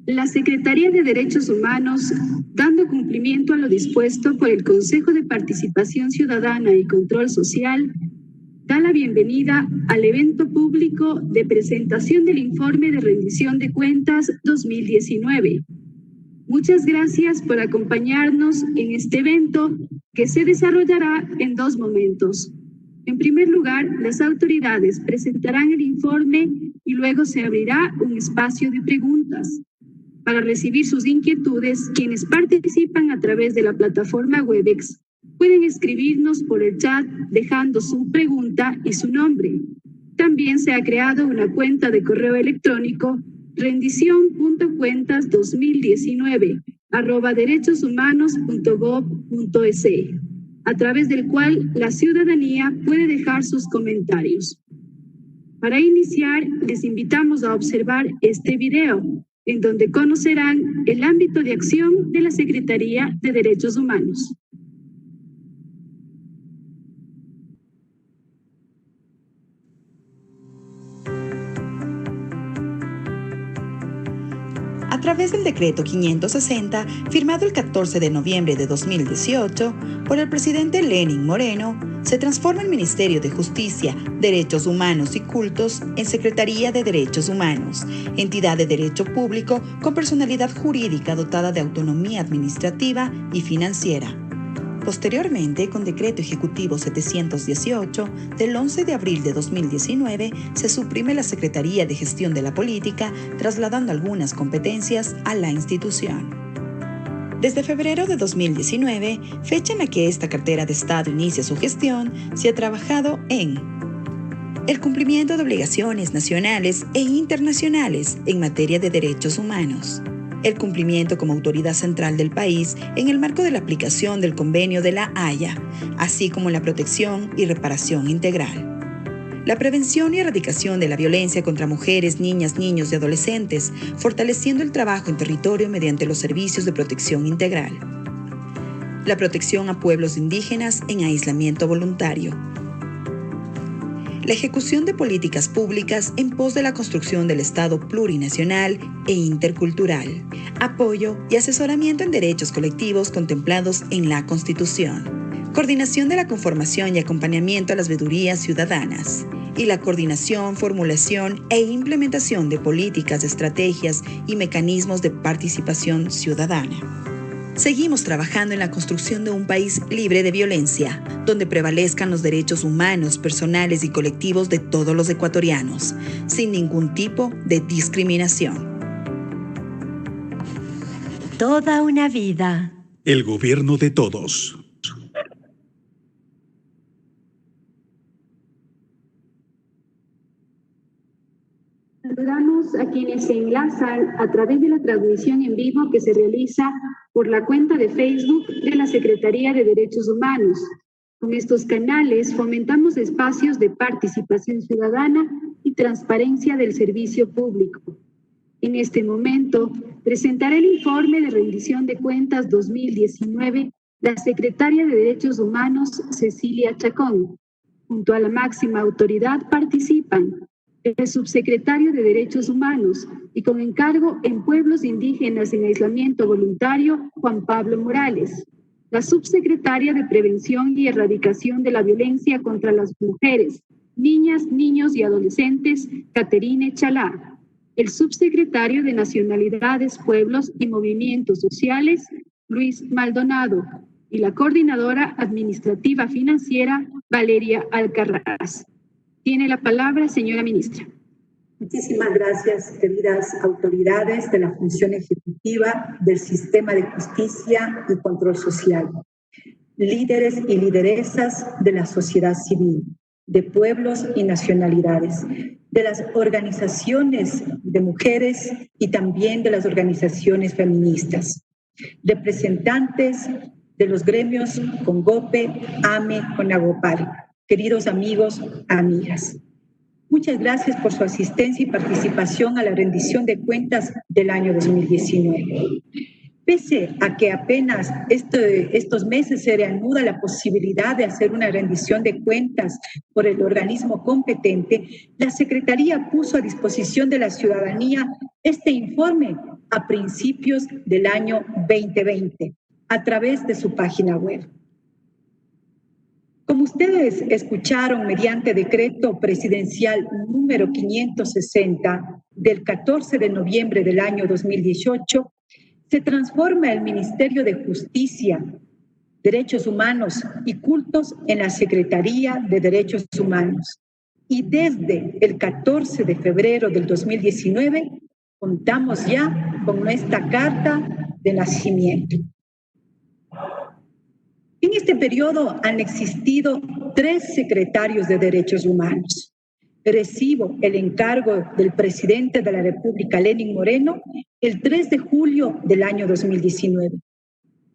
La Secretaría de Derechos Humanos, dando cumplimiento a lo dispuesto por el Consejo de Participación Ciudadana y Control Social, da la bienvenida al evento público de presentación del informe de rendición de cuentas 2019. Muchas gracias por acompañarnos en este evento que se desarrollará en 2 momentos. En primer lugar, las autoridades presentarán el informe y luego se abrirá un espacio de preguntas. Para recibir sus inquietudes, quienes participan a través de la plataforma Webex pueden escribirnos por el chat dejando su pregunta y su nombre. También se ha creado una cuenta de correo electrónico rendición.cuentas2019@derechoshumanos.gov.es, a través del cual la ciudadanía puede dejar sus comentarios. Para iniciar, les invitamos a observar este video, en donde conocerán el ámbito de acción de la Secretaría de Derechos Humanos. A través del decreto 560, firmado el 14 de noviembre de 2018 por el presidente Lenín Moreno, se transforma el Ministerio de Justicia, Derechos Humanos y Cultos en Secretaría de Derechos Humanos, entidad de derecho público con personalidad jurídica dotada de autonomía administrativa y financiera. Posteriormente, con Decreto Ejecutivo 718, del 11 de abril de 2019, se suprime la Secretaría de Gestión de la Política, trasladando algunas competencias a la institución. Desde febrero de 2019, fecha en la que esta cartera de Estado inicia su gestión, se ha trabajado en el cumplimiento de obligaciones nacionales e internacionales en materia de derechos humanos, el cumplimiento como autoridad central del país en el marco de la aplicación del Convenio de La Haya, así como la protección y reparación integral. La prevención y erradicación de la violencia contra mujeres, niñas, niños y adolescentes, fortaleciendo el trabajo en territorio mediante los servicios de protección integral. La protección a pueblos indígenas en aislamiento voluntario. La ejecución de políticas públicas en pos de la construcción del Estado plurinacional e intercultural, apoyo y asesoramiento en derechos colectivos contemplados en la Constitución, coordinación de la conformación y acompañamiento a las veedurías ciudadanas, y la coordinación, formulación e implementación de políticas, estrategias y mecanismos de participación ciudadana. Seguimos trabajando en la construcción de un país libre de violencia, donde prevalezcan los derechos humanos, personales y colectivos de todos los ecuatorianos, sin ningún tipo de discriminación. Toda una vida. El gobierno de todos. Saludamos a quienes se enlazan a través de la transmisión en vivo que se realiza por la cuenta de Facebook de la Secretaría de Derechos Humanos. Con estos canales fomentamos espacios de participación ciudadana y transparencia del servicio público. En este momento, presentaré el informe de rendición de cuentas 2019 la Secretaria de Derechos Humanos, Cecilia Chacón. Junto a la máxima autoridad participan el subsecretario de Derechos Humanos y con encargo en pueblos indígenas en aislamiento voluntario, Juan Pablo Morales, la subsecretaria de Prevención y Erradicación de la Violencia contra las Mujeres, Niñas, Niños y Adolescentes, Caterine Chalá, el subsecretario de Nacionalidades, Pueblos y Movimientos Sociales, Luis Maldonado, y la coordinadora administrativa financiera, Valeria Alcarraz. Tiene la palabra, señora ministra. Muchísimas gracias, queridas autoridades de la función ejecutiva del sistema de justicia y control social, líderes y lideresas de la sociedad civil, de pueblos y nacionalidades, de las organizaciones de mujeres y también de las organizaciones feministas, representantes de los gremios CONGOPE, AME, CONAGOPAR, queridos amigos, amigas. Muchas gracias por su asistencia y participación a la rendición de cuentas del año 2019. Pese a que apenas estos meses se reanuda la posibilidad de hacer una rendición de cuentas por el organismo competente, la Secretaría puso a disposición de la ciudadanía este informe a principios del año 2020 a través de su página web. Como ustedes escucharon mediante decreto presidencial número 560 del 14 de noviembre del año 2018, se transforma el Ministerio de Justicia, Derechos Humanos y Cultos en la Secretaría de Derechos Humanos. Y desde el 14 de febrero del 2019 contamos ya con nuestra carta de nacimiento. En este periodo han existido 3 secretarios de Derechos Humanos. Recibo el encargo del presidente de la República, Lenín Moreno, el 3 de julio del año 2019.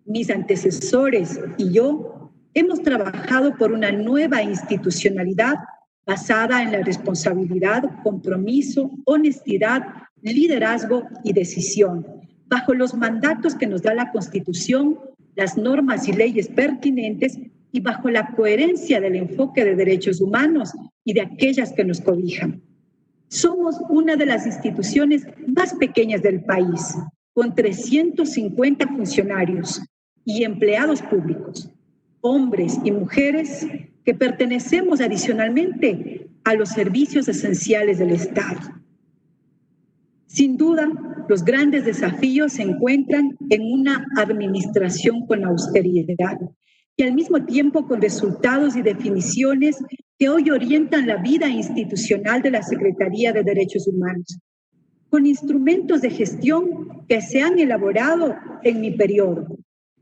Mis antecesores y yo hemos trabajado por una nueva institucionalidad basada en la responsabilidad, compromiso, honestidad, liderazgo y decisión, bajo los mandatos que nos da la Constitución, las normas y leyes pertinentes y bajo la coherencia del enfoque de derechos humanos y de aquellas que nos cobijan. Somos una de las instituciones más pequeñas del país, con 350 funcionarios y empleados públicos, hombres y mujeres que pertenecemos adicionalmente a los servicios esenciales del Estado. Sin duda, los grandes desafíos se encuentran en una administración con austeridad y al mismo tiempo con resultados y definiciones que hoy orientan la vida institucional de la Secretaría de Derechos Humanos, con instrumentos de gestión que se han elaborado en mi periodo,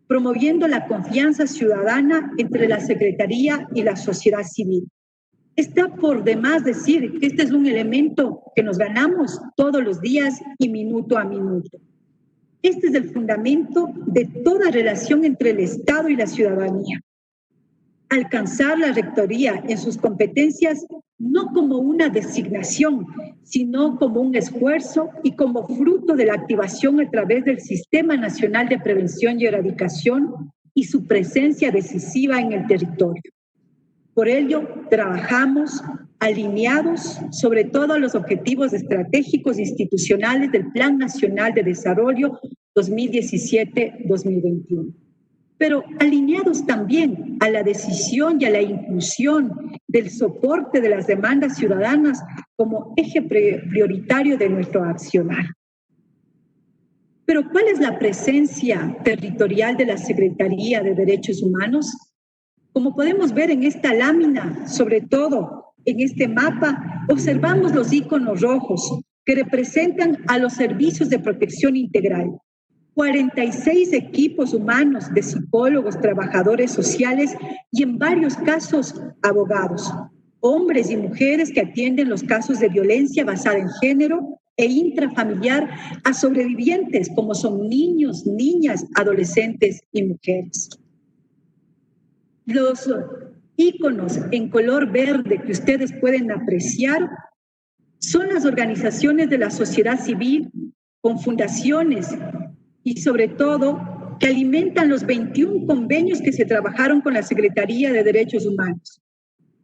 promoviendo la confianza ciudadana entre la Secretaría y la sociedad civil. Está por demás decir que este es un elemento que nos ganamos todos los días y minuto a minuto. Este es el fundamento de toda relación entre el Estado y la ciudadanía. Alcanzar la rectoría en sus competencias no como una designación, sino como un esfuerzo y como fruto de la activación a través del Sistema Nacional de Prevención y Erradicación y su presencia decisiva en el territorio. Por ello, trabajamos alineados sobre todo a los objetivos estratégicos institucionales del Plan Nacional de Desarrollo 2017-2021. Pero alineados también a la decisión y a la inclusión del soporte de las demandas ciudadanas como eje prioritario de nuestro accionar. Pero ¿cuál es la presencia territorial de la Secretaría de Derechos Humanos? Como podemos ver en esta lámina, sobre todo en este mapa, observamos los iconos rojos que representan a los servicios de protección integral. 46 equipos humanos de psicólogos, trabajadores sociales y en varios casos abogados, hombres y mujeres que atienden los casos de violencia basada en género e intrafamiliar a sobrevivientes como son niños, niñas, adolescentes y mujeres. Los íconos en color verde que ustedes pueden apreciar son las organizaciones de la sociedad civil con fundaciones y sobre todo que alimentan los 21 convenios que se trabajaron con la Secretaría de Derechos Humanos.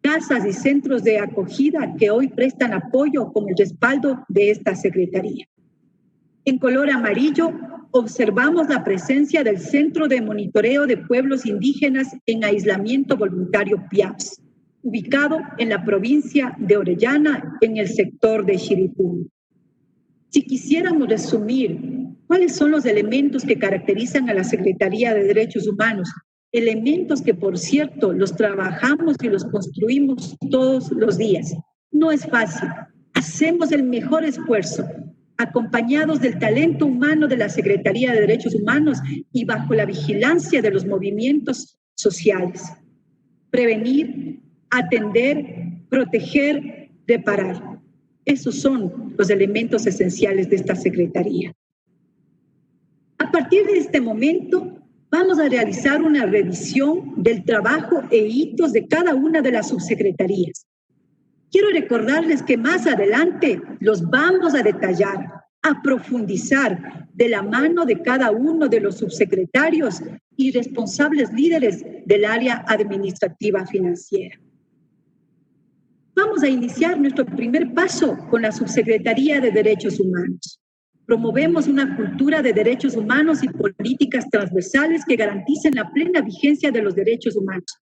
Casas y centros de acogida que hoy prestan apoyo con el respaldo de esta Secretaría. En color amarillo observamos la presencia del Centro de Monitoreo de Pueblos Indígenas en Aislamiento Voluntario PIAPS, ubicado en la provincia de Orellana, en el sector de Chiripú. Si quisiéramos resumir cuáles son los elementos que caracterizan a la Secretaría de Derechos Humanos, elementos que, por cierto, los trabajamos y los construimos todos los días. No es fácil. Hacemos el mejor esfuerzo, acompañados del talento humano de la Secretaría de Derechos Humanos y bajo la vigilancia de los movimientos sociales. Prevenir, atender, proteger, reparar. Esos son los elementos esenciales de esta Secretaría. A partir de este momento, vamos a realizar una revisión del trabajo e hitos de cada una de las subsecretarías. Quiero recordarles que más adelante los vamos a detallar a profundizar de la mano de cada uno de los subsecretarios y responsables líderes del área administrativa financiera. Vamos a iniciar nuestro primer paso con la Subsecretaría de Derechos Humanos. Promovemos una cultura de derechos humanos y políticas transversales que garanticen la plena vigencia de los derechos humanos.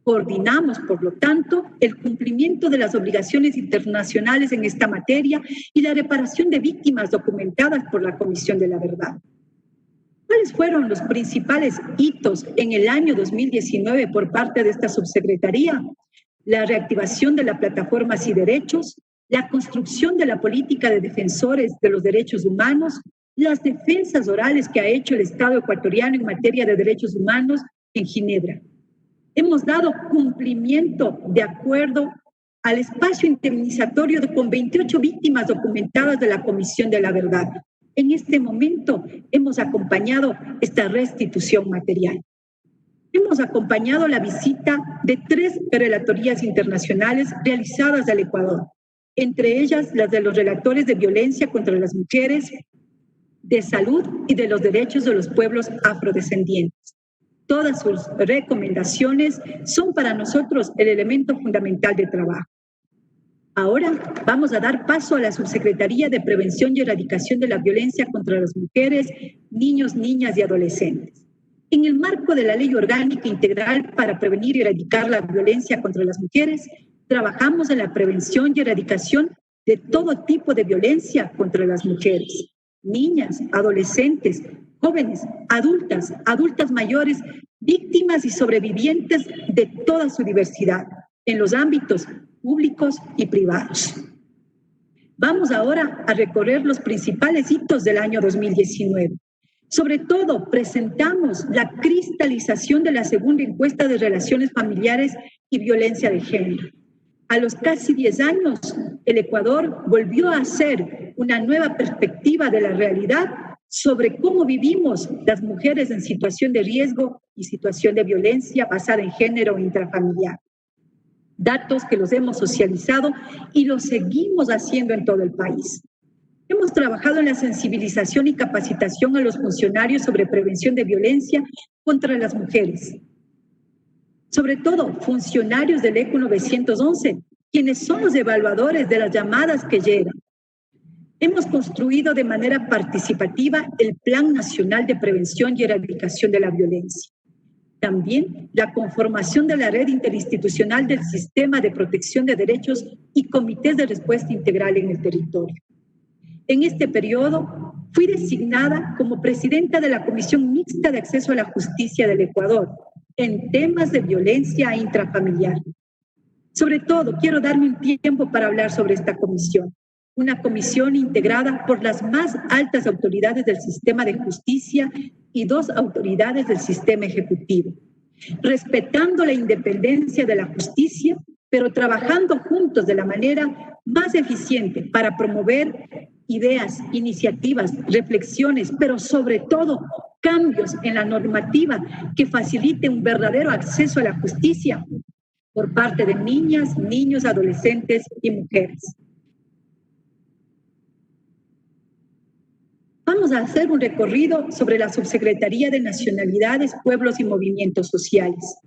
Coordinamos, por lo tanto, el cumplimiento de las obligaciones internacionales en esta materia y la reparación de víctimas documentadas por la Comisión de la Verdad. ¿Cuáles fueron los principales hitos en el año 2019 por parte de esta subsecretaría? La reactivación de la plataforma Sí Derechos, la construcción de la política de defensores de los derechos humanos, las defensas orales que ha hecho el Estado ecuatoriano en materia de derechos humanos en Ginebra. Hemos dado cumplimiento de acuerdo al espacio indemnizatorio con 28 víctimas documentadas de la Comisión de la Verdad. En este momento hemos acompañado esta restitución material. Hemos acompañado la visita de 3 relatorías internacionales realizadas al Ecuador, entre ellas las de los relatores de violencia contra las mujeres, de salud y de los derechos de los pueblos afrodescendientes. Todas sus recomendaciones son para nosotros el elemento fundamental de trabajo. Ahora vamos a dar paso a la Subsecretaría de Prevención y Erradicación de la Violencia contra las Mujeres, Niños, Niñas y Adolescentes. En el marco de la Ley Orgánica Integral para Prevenir y Erradicar la Violencia contra las Mujeres, trabajamos en la prevención y erradicación de todo tipo de violencia contra las mujeres, niñas, adolescentes, jóvenes, adultas mayores, víctimas y sobrevivientes de toda su diversidad, en los ámbitos públicos y privados. Vamos ahora a recorrer los principales hitos del año 2019. Sobre todo, presentamos la cristalización de la segunda encuesta de relaciones familiares y violencia de género. A los casi 10 años, el Ecuador volvió a hacer una nueva perspectiva de la realidad sobre cómo vivimos las mujeres en situación de riesgo y situación de violencia basada en género intrafamiliar. Datos que los hemos socializado y los seguimos haciendo en todo el país. Hemos trabajado en la sensibilización y capacitación a los funcionarios sobre prevención de violencia contra las mujeres. Sobre todo, funcionarios del ECO 911, quienes son los evaluadores de las llamadas que llegan. Hemos construido de manera participativa el Plan Nacional de Prevención y Erradicación de la Violencia. También la conformación de la Red Interinstitucional del Sistema de Protección de Derechos y Comités de Respuesta Integral en el territorio. En este periodo, fui designada como presidenta de la Comisión Mixta de Acceso a la Justicia del Ecuador en temas de violencia intrafamiliar. Sobre todo, quiero darme un tiempo para hablar sobre esta comisión. Una comisión integrada por las más altas autoridades del sistema de justicia y 2 autoridades del sistema ejecutivo, respetando la independencia de la justicia, pero trabajando juntos de la manera más eficiente para promover ideas, iniciativas, reflexiones, pero sobre todo cambios en la normativa que facilite un verdadero acceso a la justicia por parte de niñas, niños, adolescentes y mujeres. Vamos a hacer un recorrido sobre la Subsecretaría de Nacionalidades, Pueblos y Movimientos Sociales.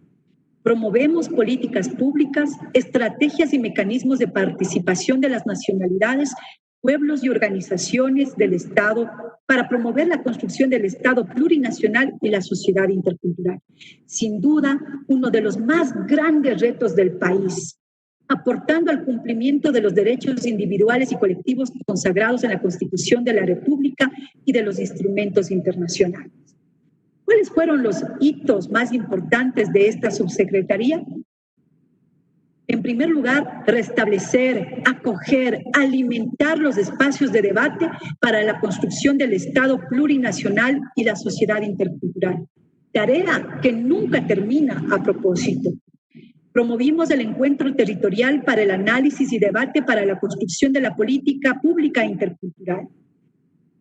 Promovemos políticas públicas, estrategias y mecanismos de participación de las nacionalidades, pueblos y organizaciones del Estado para promover la construcción del Estado plurinacional y la sociedad intercultural. Sin duda, uno de los más grandes retos del país, aportando al cumplimiento de los derechos individuales y colectivos consagrados en la Constitución de la República y de los instrumentos internacionales. ¿Cuáles fueron los hitos más importantes de esta subsecretaría? En primer lugar, restablecer, acoger, alimentar los espacios de debate para la construcción del Estado plurinacional y la sociedad intercultural. Tarea que nunca termina a propósito. Promovimos el encuentro territorial para el análisis y debate para la construcción de la política pública intercultural.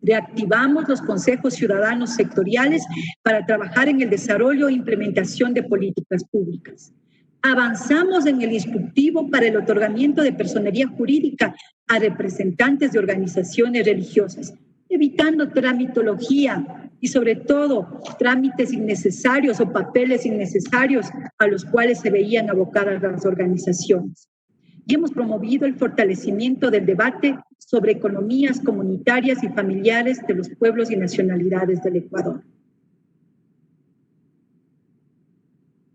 Reactivamos los consejos ciudadanos sectoriales para trabajar en el desarrollo e implementación de políticas públicas. Avanzamos en el instructivo para el otorgamiento de personería jurídica a representantes de organizaciones religiosas, evitando tramitología y sobre todo trámites innecesarios o papeles innecesarios a los cuales se veían abocadas las organizaciones. Y hemos promovido el fortalecimiento del debate sobre economías comunitarias y familiares de los pueblos y nacionalidades del Ecuador.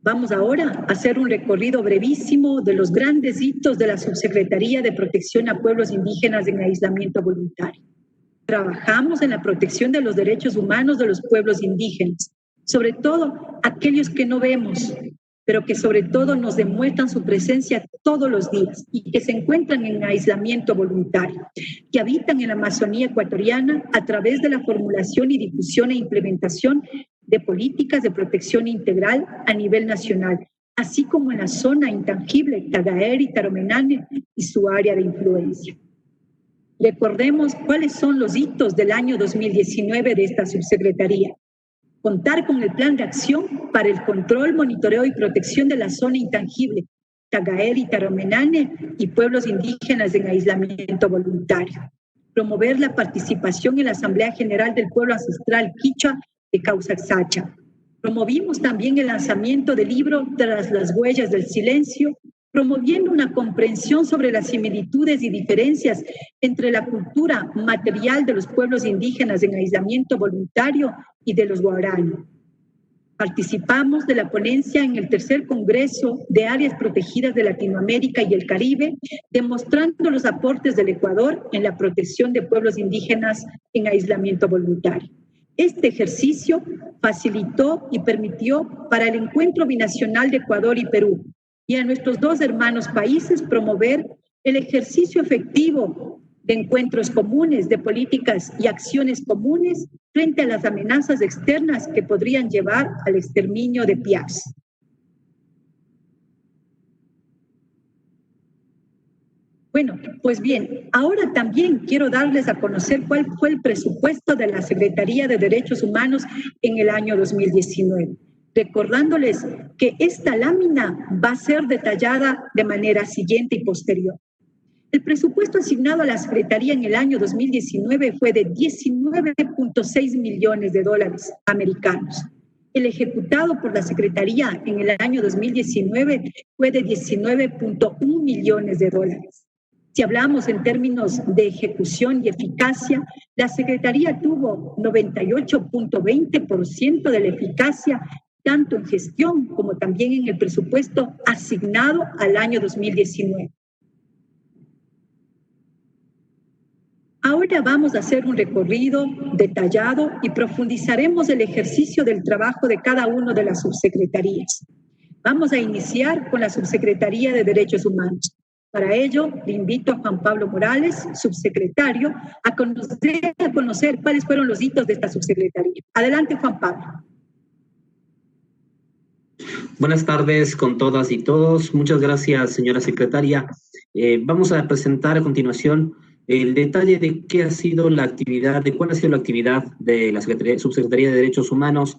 Vamos ahora a hacer un recorrido brevísimo de los grandes hitos de la Subsecretaría de Protección a Pueblos Indígenas en Aislamiento Voluntario. Trabajamos en la protección de los derechos humanos de los pueblos indígenas, sobre todo aquellos que no vemos, pero que sobre todo nos demuestran su presencia todos los días y que se encuentran en aislamiento voluntario, que habitan en la Amazonía ecuatoriana a través de la formulación y difusión e implementación de políticas de protección integral a nivel nacional, así como en la zona intangible Tagaer y Taromenane y su área de influencia. Recordemos cuáles son los hitos del año 2019 de esta subsecretaría. Contar con el plan de acción para el control, monitoreo y protección de la zona intangible Tagaer y Taromenane y pueblos indígenas en aislamiento voluntario. Promover la participación en la Asamblea General del Pueblo Ancestral Quichua de Causaxacha. Promovimos también el lanzamiento del libro Tras las huellas del silencio, promoviendo una comprensión sobre las similitudes y diferencias entre la cultura material de los pueblos indígenas en aislamiento voluntario y de los guaraní. Participamos de la ponencia en el tercer Congreso de Áreas Protegidas de Latinoamérica y el Caribe, demostrando los aportes del Ecuador en la protección de pueblos indígenas en aislamiento voluntario. Este ejercicio facilitó y permitió para el encuentro binacional de Ecuador y Perú y a nuestros dos hermanos países promover el ejercicio efectivo de encuentros comunes, de políticas y acciones comunes frente a las amenazas externas que podrían llevar al exterminio de PIAS. Bueno, pues bien, ahora también quiero darles a conocer cuál fue el presupuesto de la Secretaría de Derechos Humanos en el año 2019, recordándoles que esta lámina va a ser detallada de manera siguiente y posterior. El presupuesto asignado a la Secretaría en el año 2019 fue de 19.6 millones de dólares americanos. El ejecutado por la Secretaría en el año 2019 fue de 19.1 millones de dólares. Si hablamos en términos de ejecución y eficacia, la Secretaría tuvo 98.20% de la eficacia, tanto en gestión como también en el presupuesto asignado al año 2019. Ahora vamos a hacer un recorrido detallado y profundizaremos el ejercicio del trabajo de cada una de las subsecretarías. Vamos a iniciar con la Subsecretaría de Derechos Humanos. Para ello, le invito a Juan Pablo Morales, subsecretario, a conocer cuáles fueron los hitos de esta subsecretaría. Adelante, Juan Pablo. Buenas tardes con todas y todos. Muchas gracias, señora secretaria. Vamos a presentar a continuación el detalle de qué ha sido la actividad, de cuál ha sido la actividad de la Subsecretaría de Derechos Humanos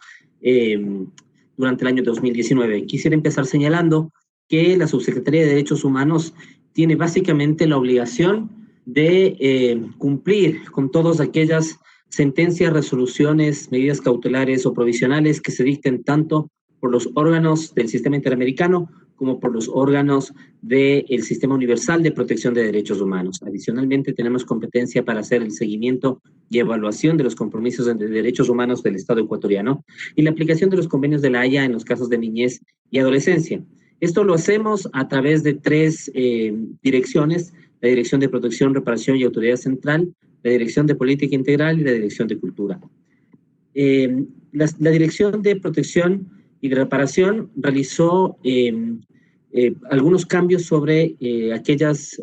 durante el año 2019. Quisiera empezar señalando que la Subsecretaría de Derechos Humanos tiene básicamente la obligación de cumplir con todas aquellas sentencias, resoluciones, medidas cautelares o provisionales que se dicten tanto por los órganos del sistema interamericano como por los órganos del Sistema Universal de Protección de Derechos Humanos. Adicionalmente, tenemos competencia para hacer el seguimiento y evaluación de los compromisos de derechos humanos del Estado ecuatoriano y la aplicación de los convenios de la Haya en los casos de niñez y adolescencia. Esto lo hacemos a través de tres direcciones: la Dirección de Protección, Reparación y Autoridad Central, la Dirección de Política Integral y la Dirección de Cultura. La Dirección de Protección y de Reparación realizó algunos cambios sobre aquellas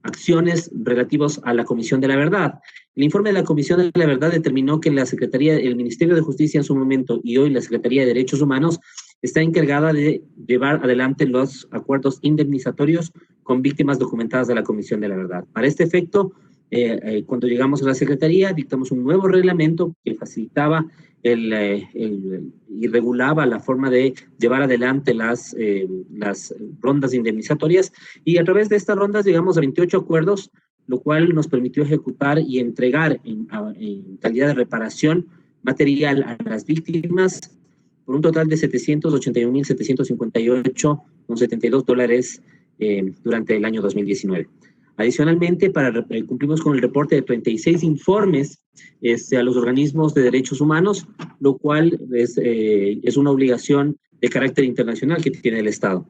acciones relativos a la Comisión de la Verdad. El informe de la Comisión de la Verdad determinó que la Secretaría, el Ministerio de Justicia en su momento y hoy la Secretaría de Derechos Humanos está encargada de llevar adelante los acuerdos indemnizatorios con víctimas documentadas de la Comisión de la Verdad. Para este efecto, cuando llegamos a la Secretaría, dictamos un nuevo reglamento que facilitaba y regulaba la forma de llevar adelante las rondas indemnizatorias, y a través de estas rondas llegamos a 28 acuerdos lo cual nos permitió ejecutar y entregar en calidad de reparación material a las víctimas por un total de $781,758,72 durante el año 2019. Adicionalmente, cumplimos con el reporte de 36 informes a los organismos de derechos humanos, lo cual es una obligación de carácter internacional que tiene el Estado.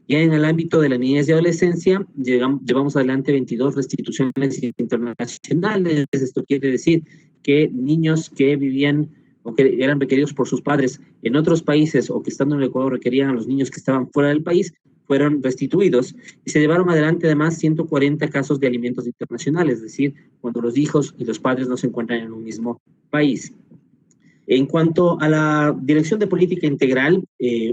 Ya en el ámbito de la niñez y adolescencia, llevamos adelante 22 restituciones internacionales. Esto quiere decir que niños que vivían o que eran requeridos por sus padres en otros países o que estando en el Ecuador requerían a los niños que estaban fuera del país, fueron restituidos y se llevaron adelante además 140 casos de alimentos internacionales, es decir, cuando los hijos y los padres no se encuentran en un mismo país. En cuanto a la Dirección de Política Integral,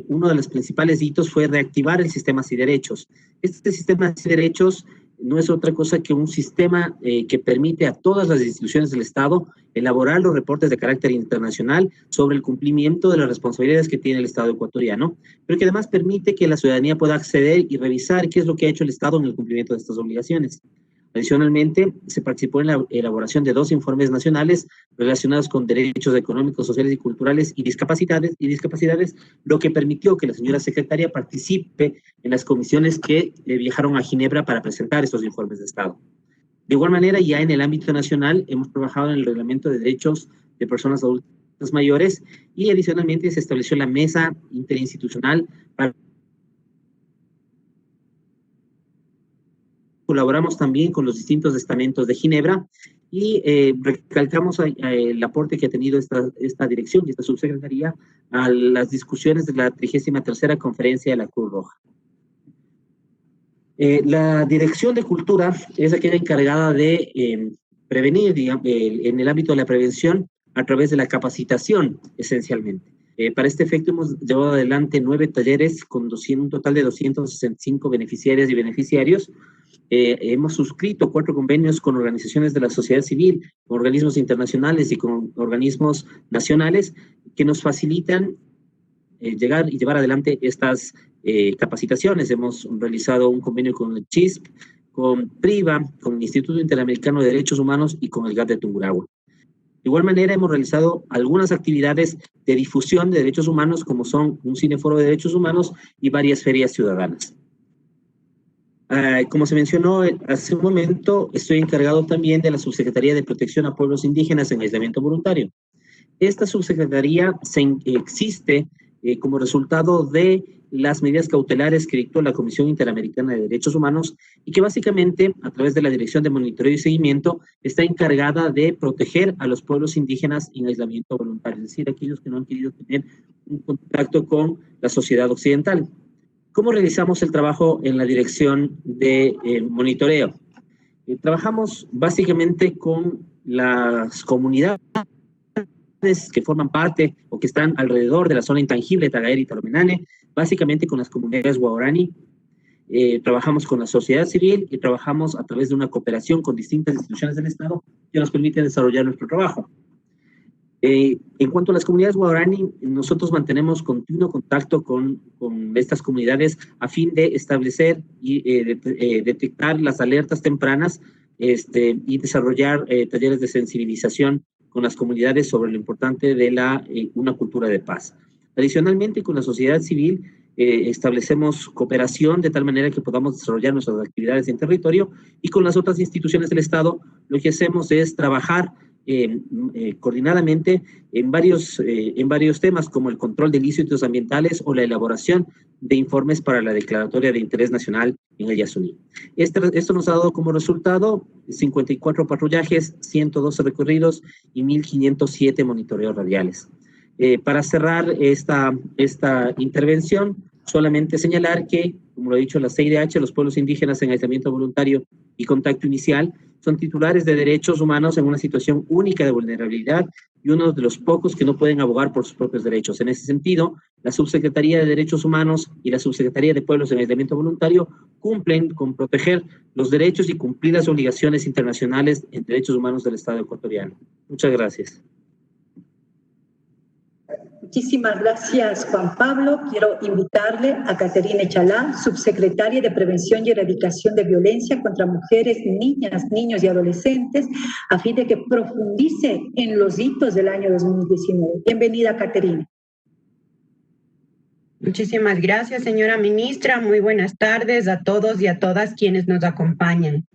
uno de los principales hitos fue reactivar el sistema Sin Derechos. Este sistema Sin Derechos no es otra cosa que un sistema que permite a todas las instituciones del Estado elaborar los reportes de carácter internacional sobre el cumplimiento de las responsabilidades que tiene el Estado ecuatoriano, pero que además permite que la ciudadanía pueda acceder y revisar qué es lo que ha hecho el Estado en el cumplimiento de estas obligaciones. Adicionalmente, se participó en la elaboración de 2 informes nacionales relacionados con derechos económicos, sociales y culturales y discapacidades, lo que permitió que la señora secretaria participe en las comisiones que viajaron a Ginebra para presentar estos informes de Estado. De igual manera, ya en el ámbito nacional, hemos trabajado en el reglamento de derechos de personas adultas mayores y adicionalmente se estableció la mesa interinstitucional para colaboramos también con los distintos estamentos de Ginebra y recalcamos el aporte que ha tenido esta dirección y esta subsecretaría a las discusiones de la 33ª Conferencia de la Cruz Roja. La Dirección de Cultura es aquella encargada de prevenir, digamos, en el ámbito de la prevención a través de la capacitación, esencialmente. Para este efecto hemos llevado adelante 9 talleres con un total de 265 beneficiarias y beneficiarios. Hemos suscrito 4 convenios con organizaciones de la sociedad civil, con organismos internacionales y con organismos nacionales que nos facilitan llegar y llevar adelante estas capacitaciones. Hemos realizado un convenio con el CHISP, con PRIVA, con el Instituto Interamericano de Derechos Humanos y con el GAP de Tungurahua. De igual manera, hemos realizado algunas actividades de difusión de derechos humanos, como son un cineforo de derechos humanos y varias ferias ciudadanas. Como se mencionó hace un momento, estoy encargado también de la Subsecretaría de Protección a Pueblos Indígenas en Aislamiento Voluntario. Esta subsecretaría existe como resultado de las medidas cautelares que dictó la Comisión Interamericana de Derechos Humanos y que básicamente, a través de la Dirección de Monitoreo y Seguimiento, está encargada de proteger a los pueblos indígenas en aislamiento voluntario, es decir, aquellos que no han querido tener un contacto con la sociedad occidental. ¿Cómo realizamos el trabajo en la Dirección de Monitoreo? Trabajamos básicamente con las comunidades que forman parte o que están alrededor de la zona intangible de Tagaer y Talomenane, básicamente con las comunidades Guarani. Trabajamos con la sociedad civil y trabajamos a través de una cooperación con distintas instituciones del Estado que nos permiten desarrollar nuestro trabajo. En cuanto a las comunidades Guarani, nosotros mantenemos continuo contacto con estas comunidades a fin de establecer y detectar las alertas tempranas y desarrollar talleres de sensibilización con las comunidades sobre lo importante de una cultura de paz. Adicionalmente, con la sociedad civil establecemos cooperación de tal manera que podamos desarrollar nuestras actividades en territorio y con las otras instituciones del Estado lo que hacemos es trabajar coordinadamente en varios temas como el control de ilícitos ambientales o la elaboración de informes para la declaratoria de interés nacional en el Yasuní. Esto nos ha dado como resultado 54 patrullajes, 112 recorridos y 1.507 monitoreos radiales. Para cerrar esta intervención, solamente señalar que, como lo ha dicho la CIDH, los pueblos indígenas en aislamiento voluntario y contacto inicial son titulares de derechos humanos en una situación única de vulnerabilidad y uno de los pocos que no pueden abogar por sus propios derechos. En ese sentido, la Subsecretaría de Derechos Humanos y la Subsecretaría de Pueblos en Aislamiento Voluntario cumplen con proteger los derechos y cumplir las obligaciones internacionales en derechos humanos del Estado ecuatoriano. Muchas gracias. Muchísimas gracias, Juan Pablo. Quiero invitarle a Caterine Chalá, subsecretaria de Prevención y Erradicación de Violencia contra Mujeres, Niñas, Niños y Adolescentes, a fin de que profundice en los hitos del año 2019. Bienvenida, Caterine. Muchísimas gracias, señora ministra. Muy buenas tardes a todos y a todas quienes nos acompañan.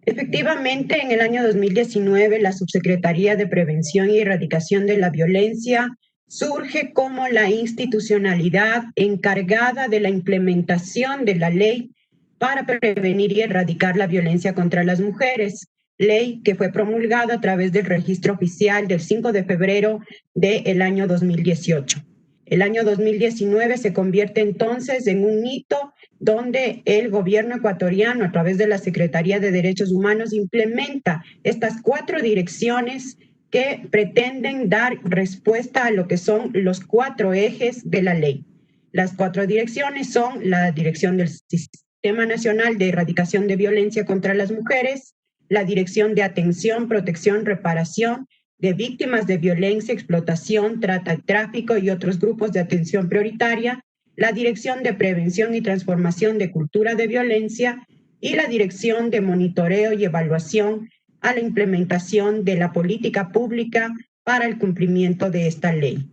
Efectivamente, en el año 2019, la Subsecretaría de Prevención y Erradicación de la Violencia surge como la institucionalidad encargada de la implementación de la ley para prevenir y erradicar la violencia contra las mujeres, ley que fue promulgada a través del registro oficial del 5 de febrero del año 2018. El año 2019 se convierte entonces en un hito donde el gobierno ecuatoriano, a través de la Secretaría de Derechos Humanos, implementa estas 4 direcciones que pretenden dar respuesta a lo que son los 4 ejes de la ley. Las 4 direcciones son la Dirección del Sistema Nacional de Erradicación de Violencia contra las Mujeres, la Dirección de Atención, Protección, Reparación de Víctimas de Violencia, Explotación, Trata y Tráfico y otros grupos de atención prioritaria, la Dirección de Prevención y Transformación de Cultura de Violencia y la Dirección de Monitoreo y Evaluación a la implementación de la política pública para el cumplimiento de esta ley.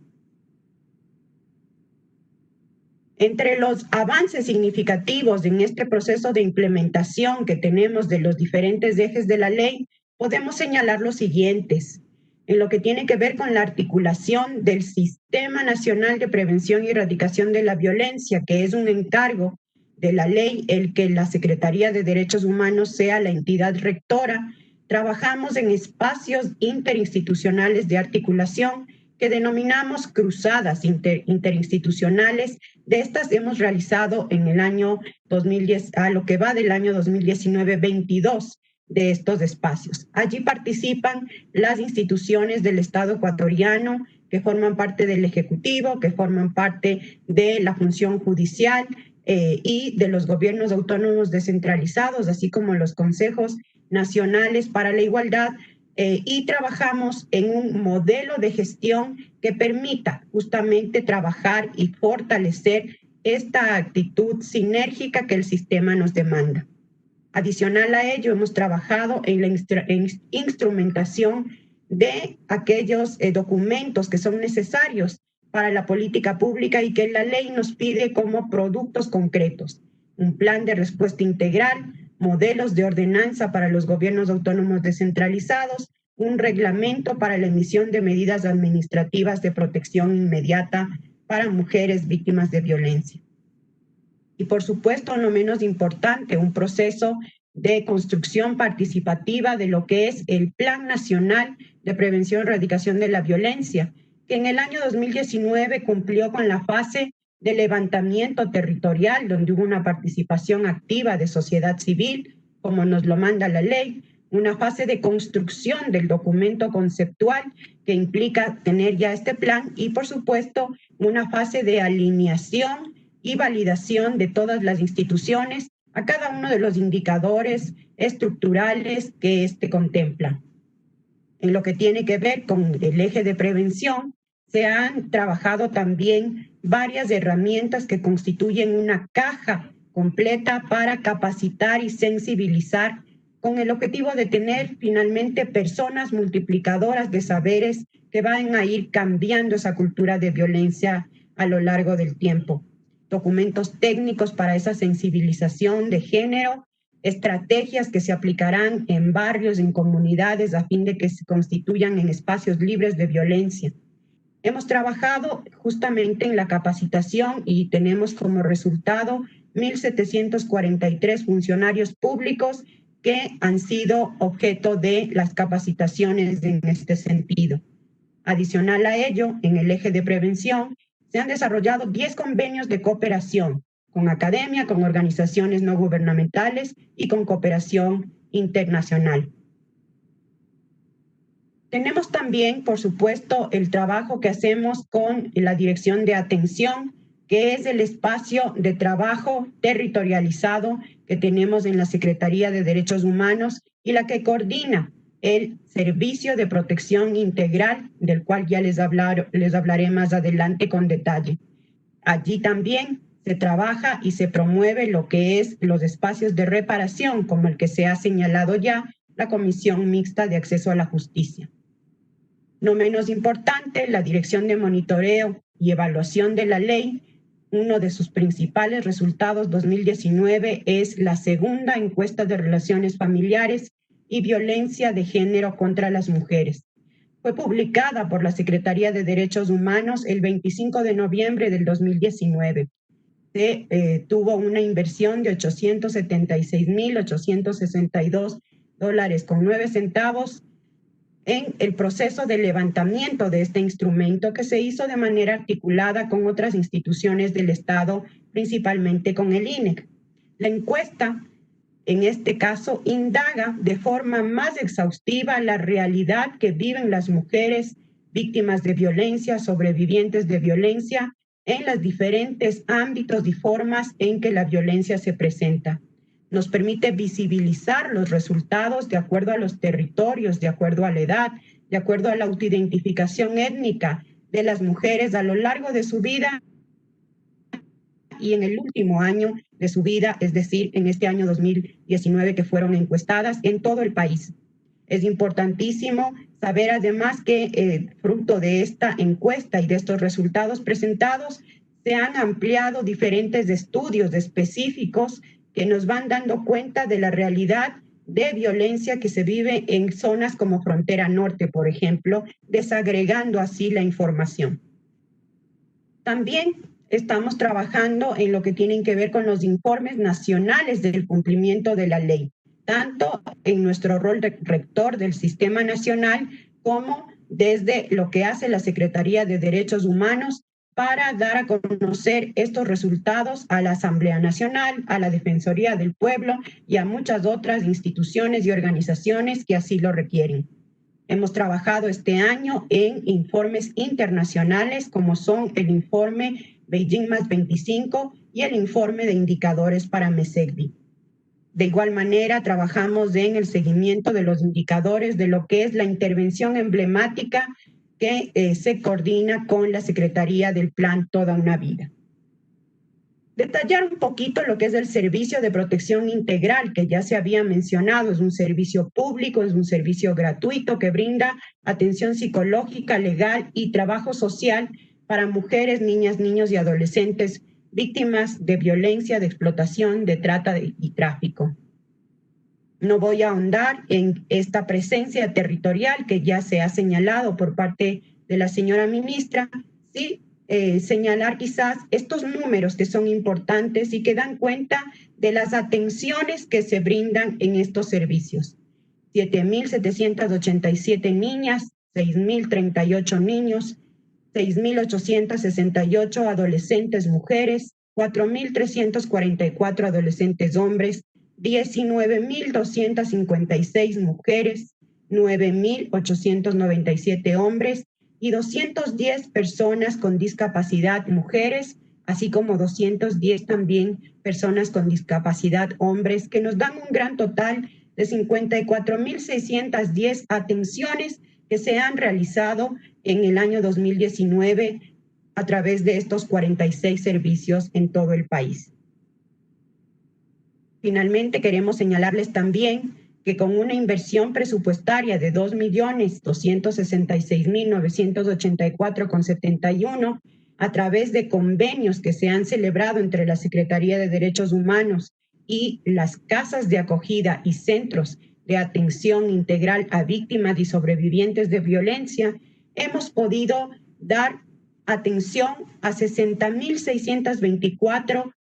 Entre los avances significativos en este proceso de implementación que tenemos de los diferentes ejes de la ley, podemos señalar los siguientes. En lo que tiene que ver con la articulación del Sistema Nacional de Prevención y Erradicación de la Violencia, que es un encargo de la ley el que la Secretaría de Derechos Humanos sea la entidad rectora, trabajamos en espacios interinstitucionales de articulación que denominamos cruzadas interinstitucionales. De estas hemos realizado en el año 2010, a lo que va del año 2019, 22 de estos espacios. Allí participan las instituciones del Estado ecuatoriano que forman parte del Ejecutivo, que forman parte de la función judicial y de los gobiernos autónomos descentralizados, así como los consejos nacionales para la igualdad, y trabajamos en un modelo de gestión que permita justamente trabajar y fortalecer esta actitud sinérgica que el sistema nos demanda. Adicional a ello, hemos trabajado en la instrumentación de aquellos documentos que son necesarios para la política pública y que la ley nos pide como productos concretos. Un plan de respuesta integral, modelos de ordenanza para los gobiernos autónomos descentralizados, un reglamento para la emisión de medidas administrativas de protección inmediata para mujeres víctimas de violencia. Y por supuesto, no menos importante, un proceso de construcción participativa de lo que es el Plan Nacional de Prevención y Erradicación de la Violencia, que en el año 2019 cumplió con la fase de levantamiento territorial, donde hubo una participación activa de sociedad civil, como nos lo manda la ley, una fase de construcción del documento conceptual que implica tener ya este plan y, por supuesto, una fase de alineación y validación de todas las instituciones a cada uno de los indicadores estructurales que este contempla. En lo que tiene que ver con el eje de prevención, se han trabajado también varias herramientas que constituyen una caja completa para capacitar y sensibilizar con el objetivo de tener finalmente personas multiplicadoras de saberes que van a ir cambiando esa cultura de violencia a lo largo del tiempo. Documentos técnicos para esa sensibilización de género, estrategias que se aplicarán en barrios, en comunidades, a fin de que se constituyan en espacios libres de violencia. Hemos trabajado justamente en la capacitación y tenemos como resultado 1.743 funcionarios públicos que han sido objeto de las capacitaciones en este sentido. Adicional a ello, en el eje de prevención, se han desarrollado 10 convenios de cooperación con academia, con organizaciones no gubernamentales y con cooperación internacional. Tenemos también, por supuesto, el trabajo que hacemos con la Dirección de Atención, que es el espacio de trabajo territorializado que tenemos en la Secretaría de Derechos Humanos y la que coordina el Servicio de Protección Integral, del cual ya les hablaré más adelante con detalle. Allí también se trabaja y se promueve lo que es los espacios de reparación, como el que se ha señalado ya, la Comisión Mixta de Acceso a la Justicia. No menos importante, la Dirección de Monitoreo y Evaluación de la Ley, uno de sus principales resultados 2019 es la segunda encuesta de relaciones familiares y violencia de género contra las mujeres. Fue publicada por la Secretaría de Derechos Humanos el 25 de noviembre del 2019. Tuvo una inversión de $876,862.09 en el proceso de levantamiento de este instrumento que se hizo de manera articulada con otras instituciones del Estado, principalmente con el INEC. La encuesta, en este caso, indaga de forma más exhaustiva la realidad que viven las mujeres víctimas de violencia, sobrevivientes de violencia, en los diferentes ámbitos y formas en que la violencia se presenta. Nos permite visibilizar los resultados de acuerdo a los territorios, de acuerdo a la edad, de acuerdo a la autoidentificación étnica de las mujeres a lo largo de su vida y en el último año de su vida, es decir, en este año 2019 que fueron encuestadas en todo el país. Es importantísimo saber además que fruto de esta encuesta y de estos resultados presentados se han ampliado diferentes estudios específicos que nos van dando cuenta de la realidad de violencia que se vive en zonas como Frontera Norte, por ejemplo, desagregando así la información. También estamos trabajando en lo que tienen que ver con los informes nacionales del cumplimiento de la ley, tanto en nuestro rol de rector del Sistema Nacional como desde lo que hace la Secretaría de Derechos Humanos para dar a conocer estos resultados a la Asamblea Nacional, a la Defensoría del Pueblo y a muchas otras instituciones y organizaciones que así lo requieren. Hemos trabajado este año en informes internacionales como son el informe Beijing +25 y el informe de indicadores para MESECBI. De igual manera, trabajamos en el seguimiento de los indicadores de lo que es la intervención emblemática que se coordina con la Secretaría del Plan Toda una Vida. Detallar un poquito lo que es el servicio de protección integral que ya se había mencionado. Es un servicio público, es un servicio gratuito que brinda atención psicológica, legal y trabajo social para mujeres, niñas, niños y adolescentes víctimas de violencia, de explotación, de trata y tráfico. No voy a ahondar en esta presencia territorial que ya se ha señalado por parte de la señora ministra, sí señalar quizás estos números que son importantes y que dan cuenta de las atenciones que se brindan en estos servicios. 7,787 niñas, 6,038 niños, 6,868 adolescentes mujeres, 4,344 adolescentes hombres, 19,256 mujeres, 9,897 hombres y 210 personas con discapacidad mujeres, así como 210 también personas con discapacidad hombres, que nos dan un gran total de 54,610 atenciones que se han realizado en el año 2019 a través de estos 46 servicios en todo el país. Finalmente, queremos señalarles también que con una inversión presupuestaria de 2,266,984,71 a través de convenios que se han celebrado entre la Secretaría de Derechos Humanos y las casas de acogida y centros de atención integral a víctimas y sobrevivientes de violencia, hemos podido dar atención a 60,624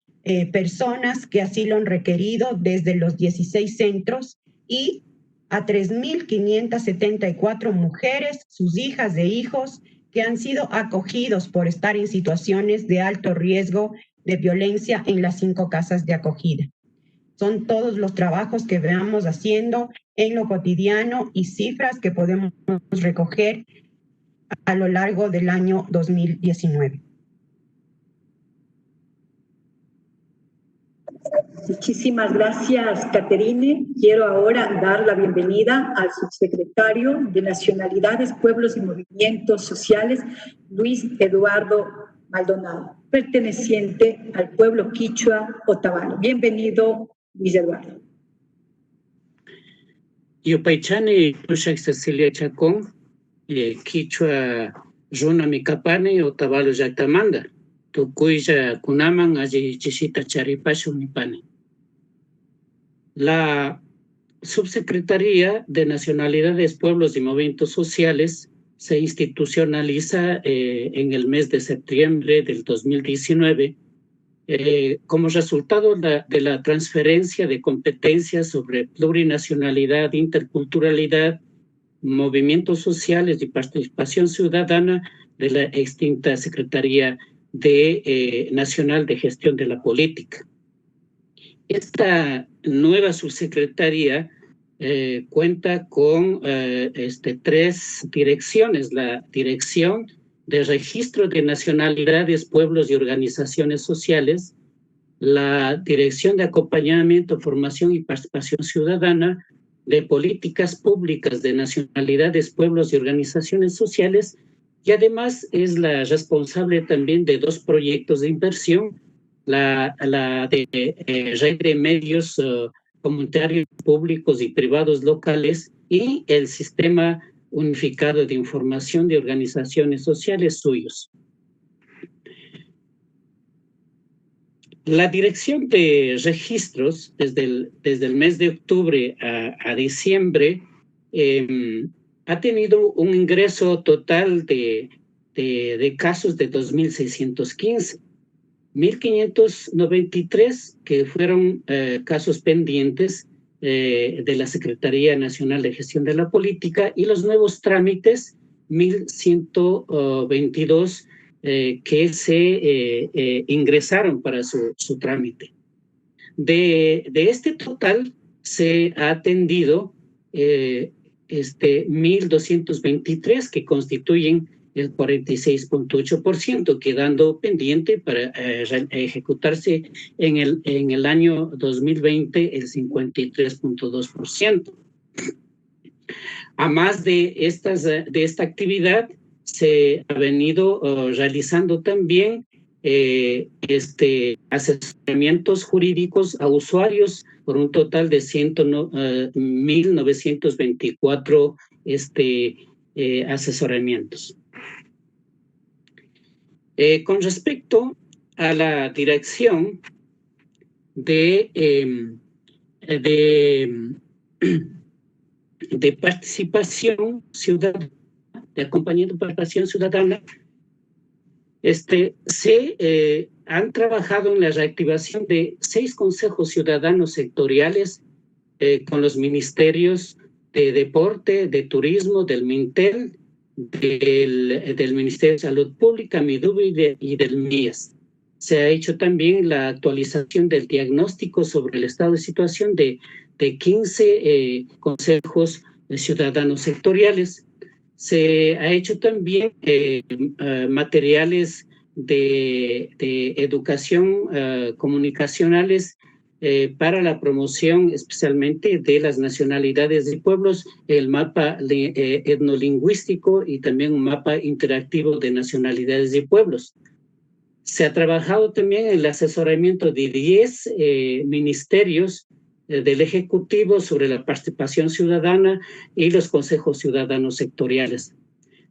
personas que así lo han requerido desde los 16 centros y a 3,574 mujeres, sus hijas e hijos, que han sido acogidos por estar en situaciones de alto riesgo de violencia en las 5 casas de acogida. Son todos los trabajos que veamos haciendo en lo cotidiano y cifras que podemos recoger a lo largo del año 2019. Muchísimas gracias, Caterine. Quiero ahora dar la bienvenida al subsecretario de Nacionalidades, Pueblos y Movimientos Sociales, Luis Eduardo Maldonado, perteneciente al pueblo quichua Otavalo. Bienvenido, Luis Eduardo. Yupaychani, Tushak Cecilia Chacón, quichua Runa Mikapani, Otavalo Yactamanda, Tukuya Kunaman, allí Chishita Charipashu Nipani. La Subsecretaría de Nacionalidades, Pueblos y Movimientos Sociales se institucionaliza en el mes de septiembre del 2019 como resultado de la transferencia de competencias sobre plurinacionalidad, interculturalidad, movimientos sociales y participación ciudadana de la extinta Secretaría Nacional de Gestión de la Política. Esta nueva subsecretaría cuenta con tres direcciones: la Dirección de Registro de Nacionalidades, Pueblos y Organizaciones Sociales, la Dirección de Acompañamiento, Formación y Participación Ciudadana, de Políticas Públicas de Nacionalidades, Pueblos y Organizaciones Sociales, y además es la responsable también de dos proyectos de inversión: la de Red de Medios Comunitarios Públicos y Privados Locales y el Sistema Unificado de Información de Organizaciones Sociales suyos. La Dirección de Registros, desde el mes de octubre a diciembre, ha tenido un ingreso total de casos de 2.615. 1.593 que fueron casos pendientes de la Secretaría Nacional de Gestión de la Política, y los nuevos trámites, 1.122 que se ingresaron para su trámite. De este total se ha atendido 1.223 que constituyen el 46.8%, quedando pendiente para ejecutarse en el año 2020 el 53.2%. A más de esta actividad, se ha venido realizando también asesoramientos jurídicos a usuarios por un total de 1.924 asesoramientos. Con respecto a la dirección de participación ciudadana, de acompañamiento de participación ciudadana, se han trabajado en la reactivación de 6 consejos ciudadanos sectoriales con los ministerios de Deporte, de Turismo, del MINTEL, del Ministerio de Salud Pública, MIDUBI y del MIES. Se ha hecho también la actualización del diagnóstico sobre el estado de situación de 15 consejos ciudadanos sectoriales. Se ha hecho también materiales de educación comunicacionales para la promoción especialmente de las nacionalidades y pueblos, el mapa etnolingüístico y también un mapa interactivo de nacionalidades y pueblos. Se ha trabajado también en el asesoramiento de 10 ministerios del Ejecutivo sobre la participación ciudadana y los consejos ciudadanos sectoriales.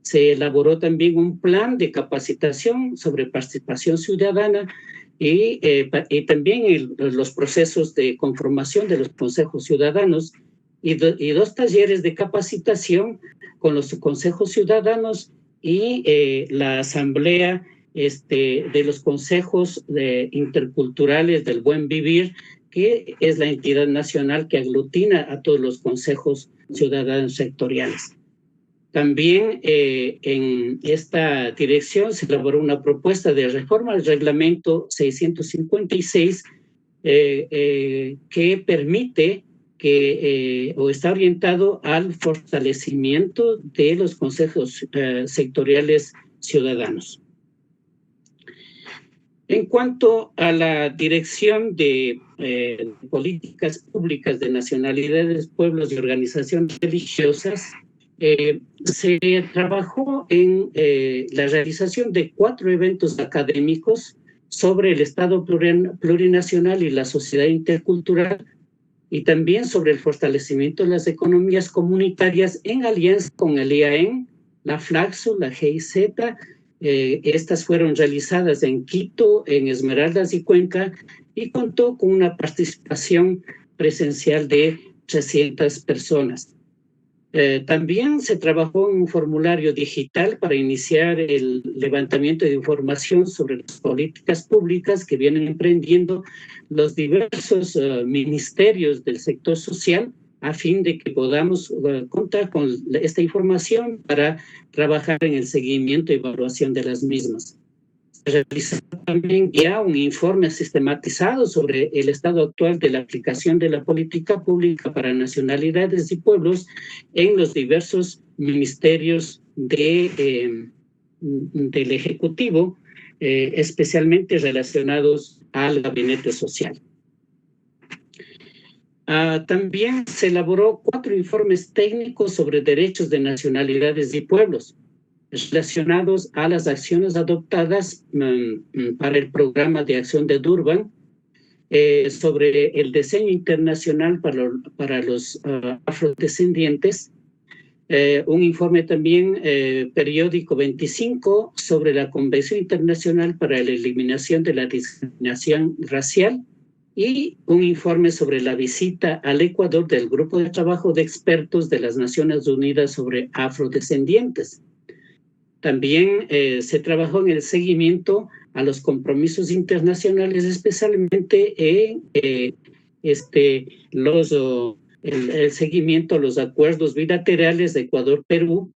Se elaboró también un plan de capacitación sobre participación ciudadana y también los procesos de conformación de los consejos ciudadanos y 2 talleres de capacitación con los consejos ciudadanos y la asamblea de los consejos interculturales del buen vivir, que es la entidad nacional que aglutina a todos los consejos ciudadanos sectoriales. También en esta dirección se elaboró una propuesta de reforma al reglamento 656 que permite o está orientado al fortalecimiento de los consejos sectoriales ciudadanos. En cuanto a la dirección de políticas públicas de nacionalidades, pueblos y organizaciones religiosas, se trabajó en la realización de 4 eventos académicos sobre el Estado plurinacional y la sociedad intercultural, y también sobre el fortalecimiento de las economías comunitarias en alianza con el IAEN, la Flaxo, la GIZ. Estas fueron realizadas en Quito, en Esmeraldas y Cuenca, y contó con una participación presencial de 300 personas. También se trabajó en un formulario digital para iniciar el levantamiento de información sobre las políticas públicas que vienen emprendiendo los diversos ministerios del sector social, a fin de que podamos contar con esta información para trabajar en el seguimiento y evaluación de las mismas. Se realizó también ya un informe sistematizado sobre el estado actual de la aplicación de la política pública para nacionalidades y pueblos en los diversos ministerios del Ejecutivo, especialmente relacionados al gabinete social. También se elaboró 4 informes técnicos sobre derechos de nacionalidades y pueblos relacionados a las acciones adoptadas para el programa de acción de Durban, sobre el diseño internacional para los afrodescendientes, un informe también periódico 25 sobre la Convención Internacional para la Eliminación de la Discriminación Racial, y un informe sobre la visita al Ecuador del Grupo de Trabajo de Expertos de las Naciones Unidas sobre Afrodescendientes. También se trabajó en el seguimiento a los compromisos internacionales, especialmente en el seguimiento a los acuerdos bilaterales de Ecuador-Perú,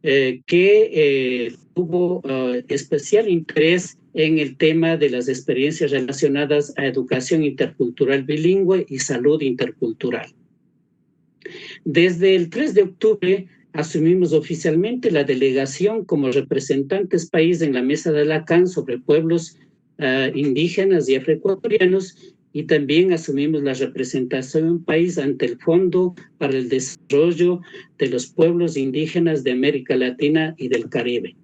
que tuvo especial interés en el tema de las experiencias relacionadas a educación intercultural bilingüe y salud intercultural. Desde el 3 de octubre asumimos oficialmente la delegación como representantes país en la Mesa de la CAN sobre pueblos indígenas y afroecuatorianos, y también asumimos la representación país ante el Fondo para el Desarrollo de los Pueblos Indígenas de América Latina y del Caribe.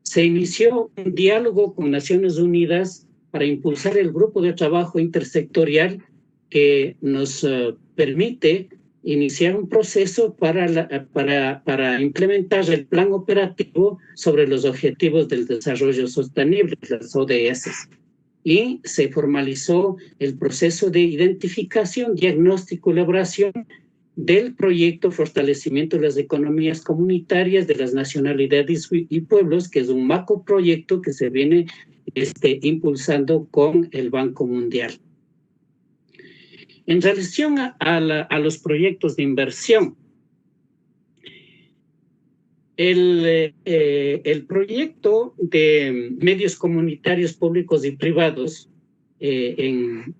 Se inició un diálogo con Naciones Unidas para impulsar el grupo de trabajo intersectorial que nos permite iniciar un proceso para implementar el plan operativo sobre los Objetivos del Desarrollo Sostenible, las ODS. Y se formalizó el proceso de identificación, diagnóstico y elaboración del proyecto Fortalecimiento de las Economías Comunitarias de las Nacionalidades y Pueblos, que es un macroproyecto que se viene impulsando con el Banco Mundial. En relación a los proyectos de inversión, el proyecto de medios comunitarios públicos y privados en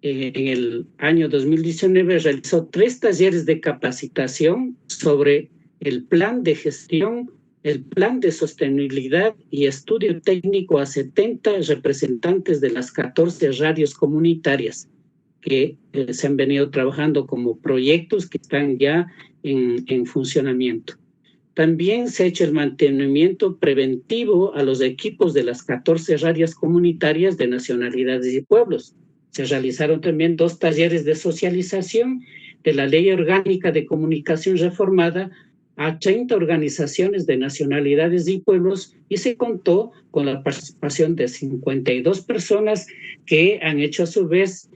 el año 2019 realizó 3 talleres de capacitación sobre el plan de gestión, el plan de sostenibilidad y estudio técnico a 70 representantes de las 14 radios comunitarias que se han venido trabajando como proyectos que están ya en funcionamiento. También se ha hecho el mantenimiento preventivo a los equipos de las 14 radios comunitarias de nacionalidades y pueblos. Se realizaron también 2 talleres de socialización de la Ley Orgánica de Comunicación reformada a 30 organizaciones de nacionalidades y pueblos, y se contó con la participación de 52 personas que han hecho a su vez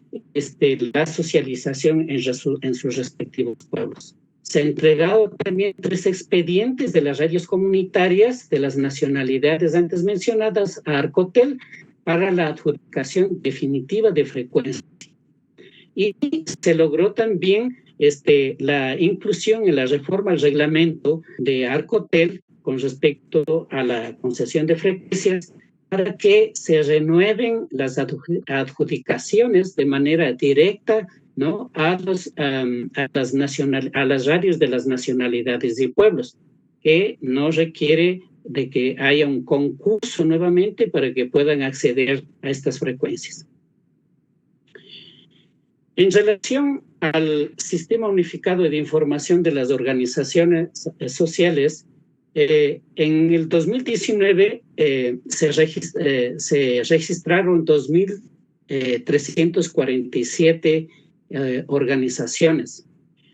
la socialización en sus respectivos pueblos. Se han entregado también 3 expedientes de las radios comunitarias de las nacionalidades antes mencionadas a Arcotel para la adjudicación definitiva de frecuencia. Y se logró también la inclusión en la reforma al reglamento de Arcotel con respecto a la concesión de frecuencias para que se renueven las adjudicaciones de manera directa, ¿no?, a las radios de las nacionalidades y pueblos, que no requiere de que haya un concurso nuevamente para que puedan acceder a estas frecuencias. En relación al Sistema Unificado de Información de las Organizaciones Sociales, en el 2019 se registraron 2.347 organizaciones.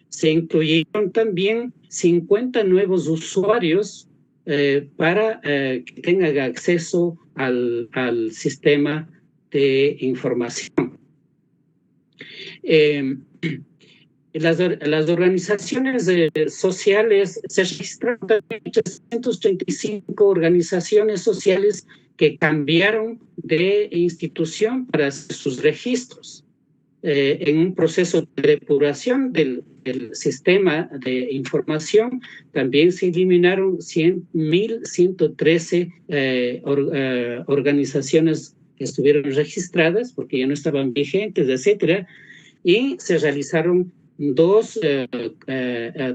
Se incluyeron también 50 nuevos usuarios para que tengan acceso al sistema de información. Las organizaciones sociales, se registraron 335 organizaciones sociales que cambiaron de institución para hacer sus registros. En un proceso de depuración del sistema de información, también se eliminaron 1.113 organizaciones que estuvieron registradas porque ya no estaban vigentes, etcétera, y se realizaron 2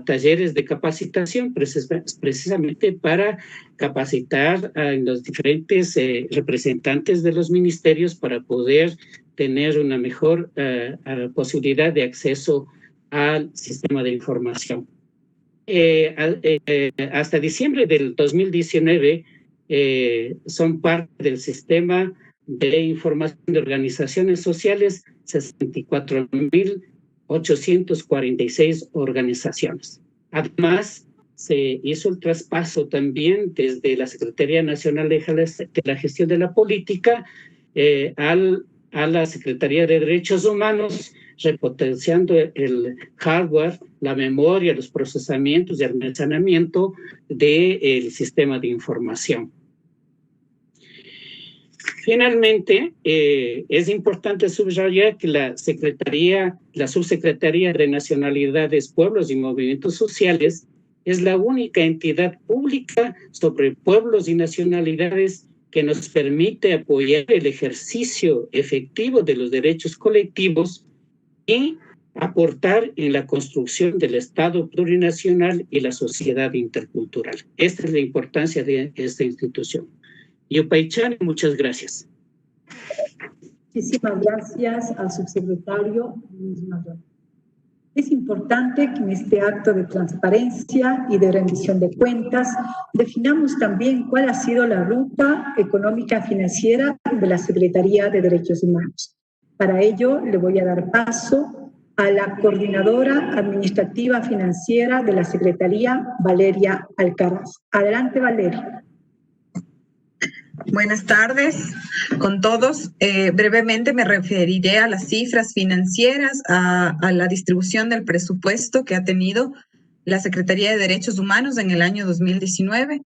talleres de capacitación precisamente para capacitar a los diferentes representantes de los ministerios para poder tener una mejor posibilidad de acceso al sistema de información. Hasta diciembre del 2019 son parte del sistema de información de organizaciones sociales 64.846 organizaciones. Además, se hizo el traspaso también desde la Secretaría Nacional de la Gestión de la Política a la Secretaría de Derechos Humanos, repotenciando el hardware, la memoria, los procesamientos y almacenamiento del sistema de información. Finalmente, es importante subrayar que la Subsecretaría de Nacionalidades, Pueblos y Movimientos Sociales es la única entidad pública sobre pueblos y nacionalidades que nos permite apoyar el ejercicio efectivo de los derechos colectivos y aportar en la construcción del Estado plurinacional y la sociedad intercultural. Esta es la importancia de esta institución. Yopaychani, muchas gracias. Muchísimas gracias al subsecretario Luis Mayor. Es importante que en este acto de transparencia y de rendición de cuentas definamos también cuál ha sido la ruta económica financiera de la Secretaría de Derechos Humanos. Para ello, le voy a dar paso a la coordinadora administrativa financiera de la Secretaría, Valeria Alcaraz. Adelante, Valeria. Buenas tardes con todos. Brevemente me referiré a las cifras financieras, a la distribución del presupuesto que ha tenido la Secretaría de Derechos Humanos en el año 2019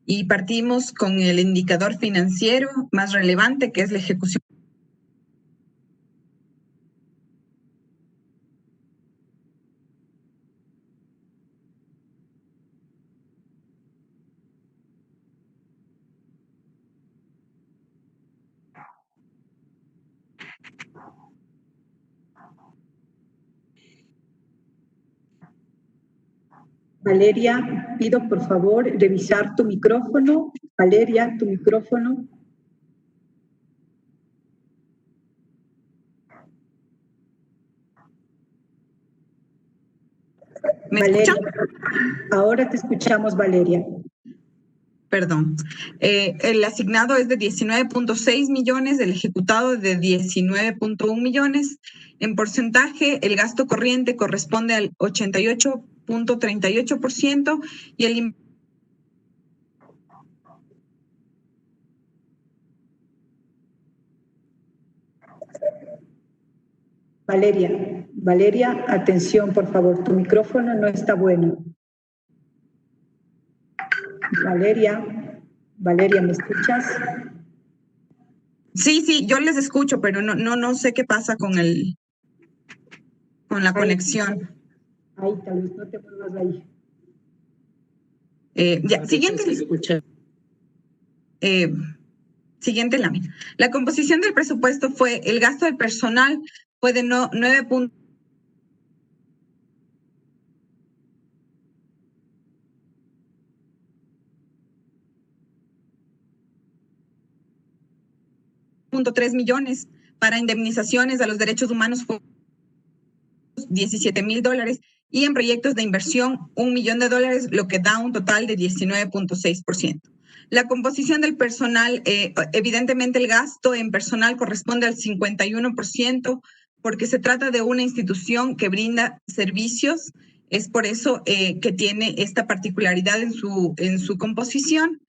y partimos con el indicador financiero más relevante, que es la ejecución. Valeria, pido por favor revisar tu micrófono. Valeria, tu micrófono. ¿Me Valeria, escuchan? ahora te escuchamos, Valeria. Perdón. El asignado es de 19.6 millones, el ejecutado de 19.1 millones. En porcentaje, el gasto corriente corresponde al 88.38% y el Valeria, atención, por favor, tu micrófono no está bueno. Valeria, ¿me escuchas? Sí, yo les escucho, pero no sé qué pasa con la conexión. Ahí, tal vez no te muevas de ahí. Siguiente lámina. La composición del presupuesto fue: el gasto de personal fue de 9. 3.3 millones, para indemnizaciones a los derechos humanos fue $17,000 y en proyectos de inversión $1 millón, lo que da un total de 19.6%. La composición del personal, evidentemente el gasto en personal corresponde al 51%, porque se trata de una institución que brinda servicios. Es por eso que tiene esta particularidad en su composición.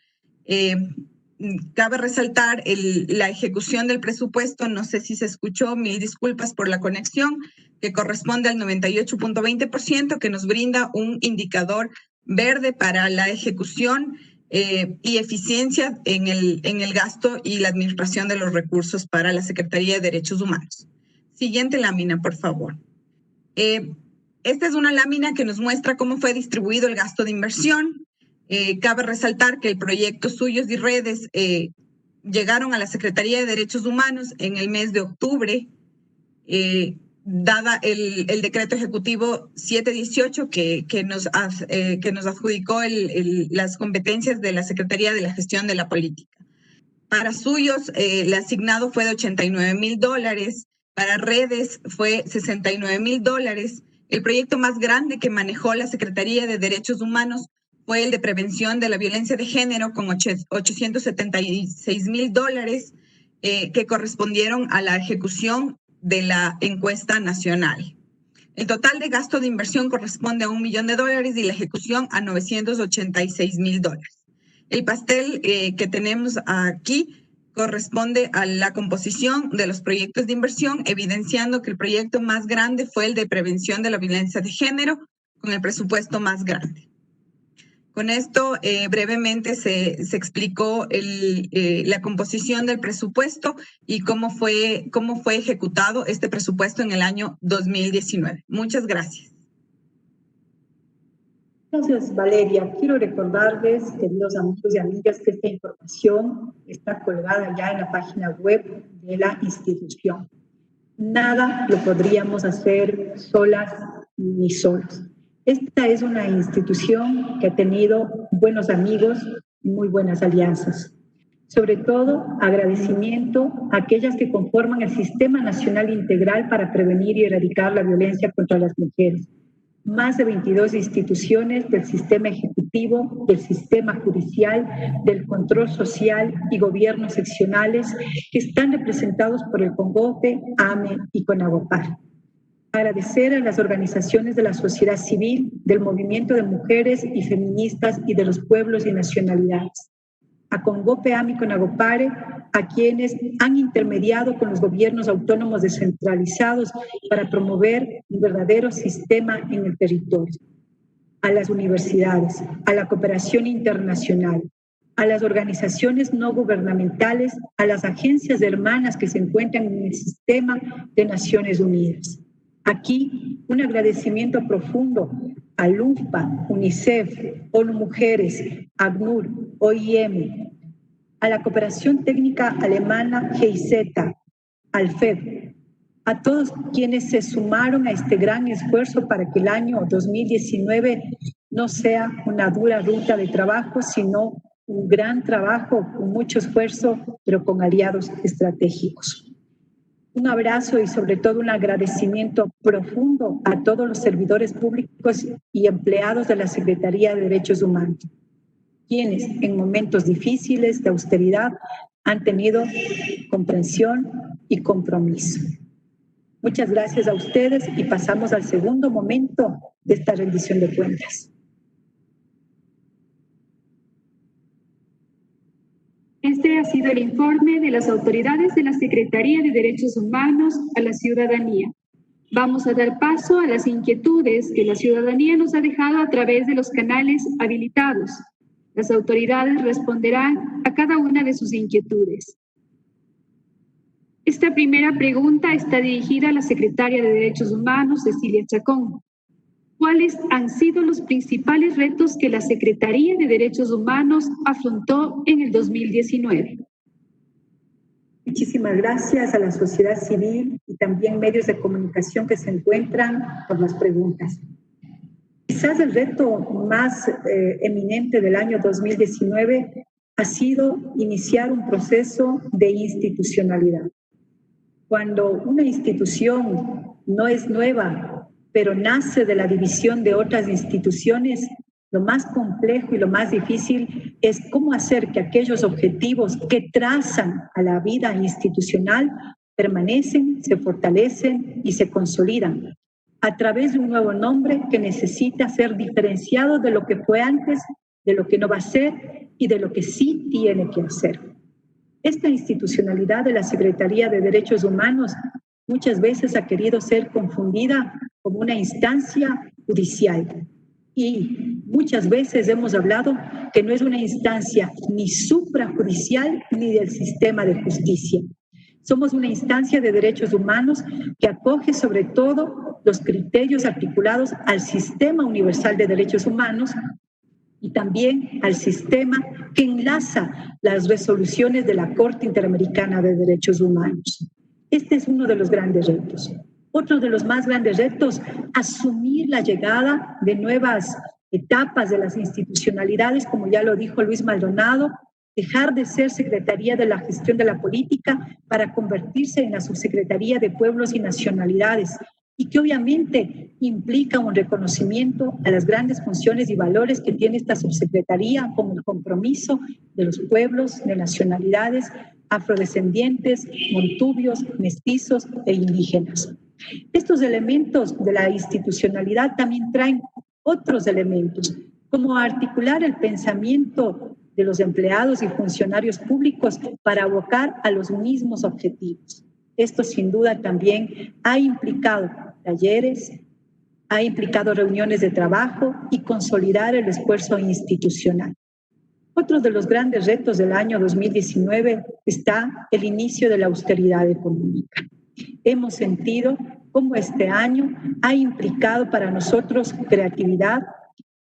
Cabe resaltar la ejecución del presupuesto, no sé si se escuchó, mil disculpas por la conexión, que corresponde al 98.20%, que nos brinda un indicador verde para la ejecución y eficiencia en el gasto y la administración de los recursos para la Secretaría de Derechos Humanos. Siguiente lámina, por favor. Esta es una lámina que nos muestra cómo fue distribuido el gasto de inversión. Cabe resaltar que el proyecto Suyos y Redes llegaron a la Secretaría de Derechos Humanos en el mes de octubre, dada el decreto ejecutivo 718 que nos adjudicó las competencias de la Secretaría de la Gestión de la Política. Para Suyos, el asignado fue de $89,000, para Redes fue $69,000. El proyecto más grande que manejó la Secretaría de Derechos Humanos fue el de prevención de la violencia de género, con $876,000 que correspondieron a la ejecución de la encuesta nacional. El total de gasto de inversión corresponde a $1 millón y la ejecución a $986,000. El pastel que tenemos aquí corresponde a la composición de los proyectos de inversión, evidenciando que el proyecto más grande fue el de prevención de la violencia de género, con el presupuesto más grande. Con esto, brevemente se explicó la composición del presupuesto y cómo fue ejecutado este presupuesto en el año 2019. Muchas gracias. Gracias, Valeria. Quiero recordarles, queridos amigos y amigas, que esta información está colgada ya en la página web de la institución. Nada lo podríamos hacer solas ni solos. Esta es una institución que ha tenido buenos amigos y muy buenas alianzas. Sobre todo, agradecimiento a aquellas que conforman el Sistema Nacional Integral para prevenir y erradicar la violencia contra las mujeres. Más de 22 instituciones del sistema ejecutivo, del sistema judicial, del control social y gobiernos seccionales que están representados por el CONGOPE, AME y CONAGOPAR. Agradecer a las organizaciones de la sociedad civil, del movimiento de mujeres y feministas y de los pueblos y nacionalidades. A CONGOPE, AME y CONAGOPARE, a quienes han intermediado con los gobiernos autónomos descentralizados para promover un verdadero sistema en el territorio. A las universidades, a la cooperación internacional, a las organizaciones no gubernamentales, a las agencias hermanas que se encuentran en el sistema de Naciones Unidas. Aquí, un agradecimiento profundo a LUNFPA, UNICEF, ONU Mujeres, ACNUR, OIM, a la cooperación técnica alemana GIZ, al FED, a todos quienes se sumaron a este gran esfuerzo para que el año 2019 no sea una dura ruta de trabajo, sino un gran trabajo con mucho esfuerzo, pero con aliados estratégicos. Un abrazo y sobre todo un agradecimiento profundo a todos los servidores públicos y empleados de la Secretaría de Derechos Humanos, quienes en momentos difíciles de austeridad han tenido comprensión y compromiso. Muchas gracias a ustedes y pasamos al segundo momento de esta rendición de cuentas. Este ha sido el informe de las autoridades de la Secretaría de Derechos Humanos a la ciudadanía. Vamos a dar paso a las inquietudes que la ciudadanía nos ha dejado a través de los canales habilitados. Las autoridades responderán a cada una de sus inquietudes. Esta primera pregunta está dirigida a la Secretaria de Derechos Humanos, Cecilia Chacón. ¿Cuáles han sido los principales retos que la Secretaría de Derechos Humanos afrontó en el 2019? Muchísimas gracias a la sociedad civil y también medios de comunicación que se encuentran por las preguntas. Quizás el reto más eminente del año 2019 ha sido iniciar un proceso de institucionalidad. Cuando una institución no es nueva, pero nace de la división de otras instituciones, lo más complejo y lo más difícil es cómo hacer que aquellos objetivos que trazan a la vida institucional permanecen, se fortalecen y se consolidan a través de un nuevo nombre que necesita ser diferenciado de lo que fue antes, de lo que no va a ser y de lo que sí tiene que hacer. Esta institucionalidad de la Secretaría de Derechos Humanos muchas veces ha querido ser confundida como una instancia judicial. Y muchas veces hemos hablado que no es una instancia ni suprajudicial ni del sistema de justicia. Somos una instancia de derechos humanos que acoge sobre todo los criterios articulados al Sistema Universal de Derechos Humanos y también al sistema que enlaza las resoluciones de la Corte Interamericana de Derechos Humanos. Este es uno de los grandes retos. Otro de los más grandes retos, asumir la llegada de nuevas etapas de las institucionalidades, como ya lo dijo Luis Maldonado, dejar de ser Secretaría de la Gestión de la Política para convertirse en la Subsecretaría de Pueblos y Nacionalidades, y que obviamente implica un reconocimiento a las grandes funciones y valores que tiene esta subsecretaría, como el compromiso de los pueblos, de nacionalidades, afrodescendientes, montubios, mestizos e indígenas. Estos elementos de la institucionalidad también traen otros elementos, como articular el pensamiento de los empleados y funcionarios públicos para abocar a los mismos objetivos. Esto sin duda también ha implicado talleres, ha implicado reuniones de trabajo y consolidar el esfuerzo institucional. Otro de los grandes retos del año 2019 está el inicio de la austeridad económica. Hemos sentido cómo este año ha implicado para nosotros creatividad,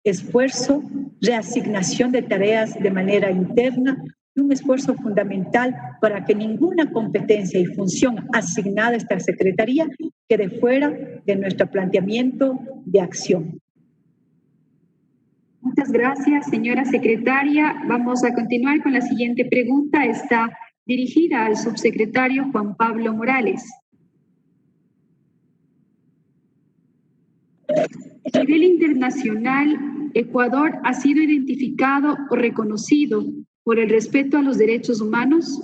esfuerzo, reasignación de tareas de manera interna y un esfuerzo fundamental para que ninguna competencia y función asignada a esta Secretaría quede fuera de nuestro planteamiento de acción. Muchas gracias, señora secretaria. Vamos a continuar con la siguiente pregunta. Está dirigida al subsecretario Juan Pablo Morales. A nivel internacional, ¿Ecuador ha sido identificado o reconocido por el respeto a los derechos humanos?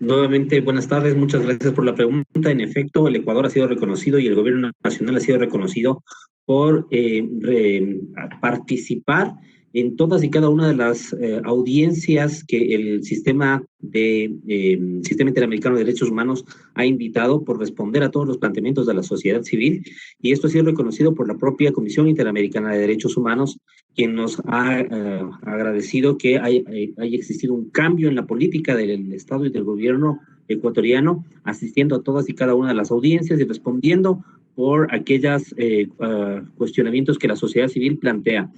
Nuevamente, buenas tardes, muchas gracias por la pregunta. En efecto, el Ecuador ha sido reconocido y el gobierno nacional ha sido reconocido por participar en todas y cada una de las audiencias que el Sistema Interamericano de Derechos Humanos ha invitado por responder a todos los planteamientos de la sociedad civil, y esto ha sido reconocido por la propia Comisión Interamericana de Derechos Humanos, quien nos ha agradecido que haya existido un cambio en la política del Estado y del gobierno ecuatoriano, asistiendo a todas y cada una de las audiencias y respondiendo por aquellos cuestionamientos que la sociedad civil plantea.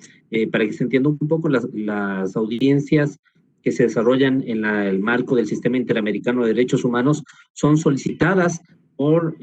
Para que se entienda un poco, las audiencias que se desarrollan en el marco del Sistema Interamericano de Derechos Humanos son solicitadas por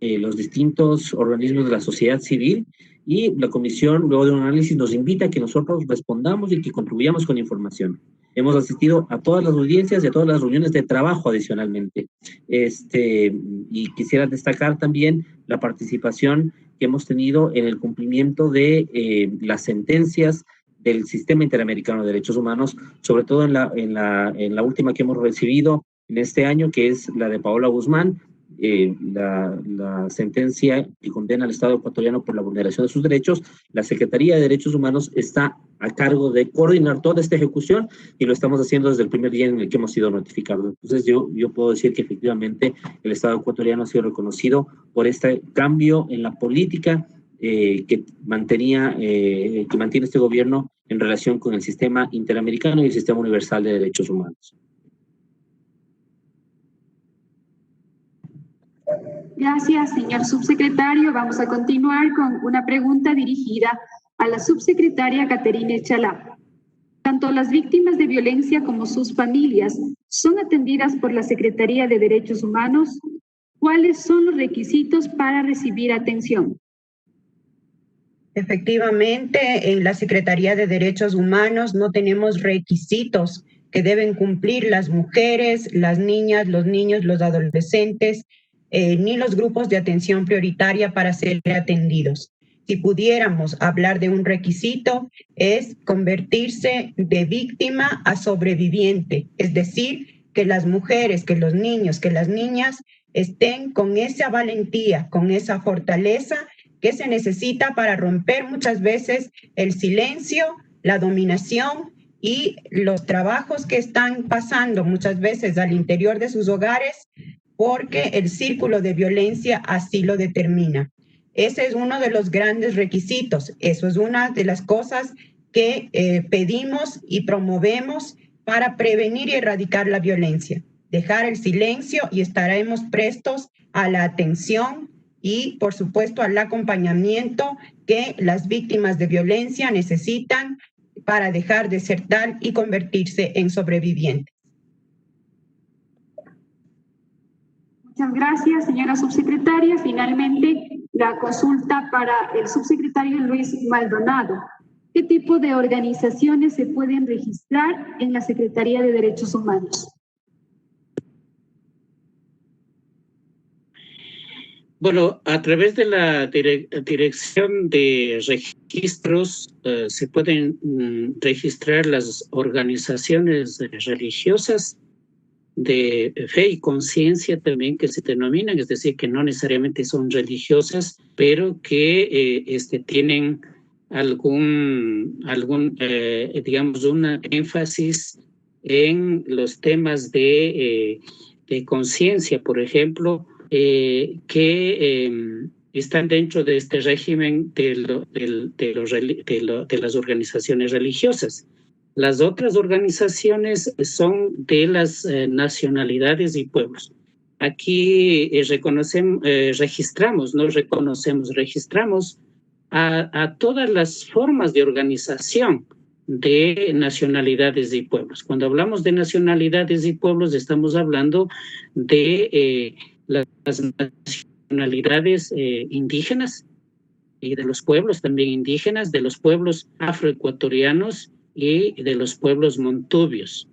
los distintos organismos de la sociedad civil, y la comisión, luego de un análisis, nos invita a que nosotros respondamos y que contribuyamos con información. Hemos asistido a todas las audiencias y a todas las reuniones de trabajo adicionalmente. Y quisiera destacar también la participación que hemos tenido en el cumplimiento de las sentencias del Sistema Interamericano de Derechos Humanos, sobre todo en la última que hemos recibido en este año, que es la de Paola Guzmán, la sentencia que condena al Estado ecuatoriano por la vulneración de sus derechos. La Secretaría de Derechos Humanos está a cargo de coordinar toda esta ejecución y lo estamos haciendo desde el primer día en el que hemos sido notificados. Entonces yo puedo decir que efectivamente el Estado ecuatoriano ha sido reconocido por este cambio en la política que mantiene este gobierno en relación con el Sistema Interamericano y el Sistema Universal de Derechos Humanos. Gracias, señor subsecretario. Vamos a continuar con una pregunta dirigida a la subsecretaria Caterina Echalá. Tanto las víctimas de violencia como sus familias son atendidas por la Secretaría de Derechos Humanos. ¿Cuáles son los requisitos para recibir atención? Efectivamente, en la Secretaría de Derechos Humanos no tenemos requisitos que deben cumplir las mujeres, las niñas, los niños, los adolescentes, ni los grupos de atención prioritaria para ser atendidos. Si pudiéramos hablar de un requisito, es convertirse de víctima a sobreviviente, es decir, que las mujeres, que los niños, que las niñas estén con esa valentía, con esa fortaleza que se necesita para romper muchas veces el silencio, la dominación y los trabajos que están pasando muchas veces al interior de sus hogares porque el círculo de violencia así lo determina. Ese es uno de los grandes requisitos. Eso es una de las cosas que pedimos y promovemos para prevenir y erradicar la violencia. Dejar el silencio y estaremos prestos a la atención y, por supuesto, al acompañamiento que las víctimas de violencia necesitan para dejar de ser tal y convertirse en sobrevivientes. Muchas gracias, señora subsecretaria. Finalmente, la consulta para el subsecretario Luis Maldonado. ¿Qué tipo de organizaciones se pueden registrar en la Secretaría de Derechos Humanos? Bueno, a través de la Dirección de Registros se pueden registrar las organizaciones religiosas de fe y conciencia también que se denominan, es decir, que no necesariamente son religiosas, pero que tienen digamos, un énfasis en los temas de conciencia, por ejemplo, que están dentro de este régimen de las organizaciones religiosas. Las otras organizaciones son de las nacionalidades y pueblos. Aquí registramos a todas las formas de organización de nacionalidades y pueblos. Cuando hablamos de nacionalidades y pueblos, estamos hablando de las nacionalidades indígenas y de los pueblos también indígenas, de los pueblos afroecuatorianos y de los pueblos montubios,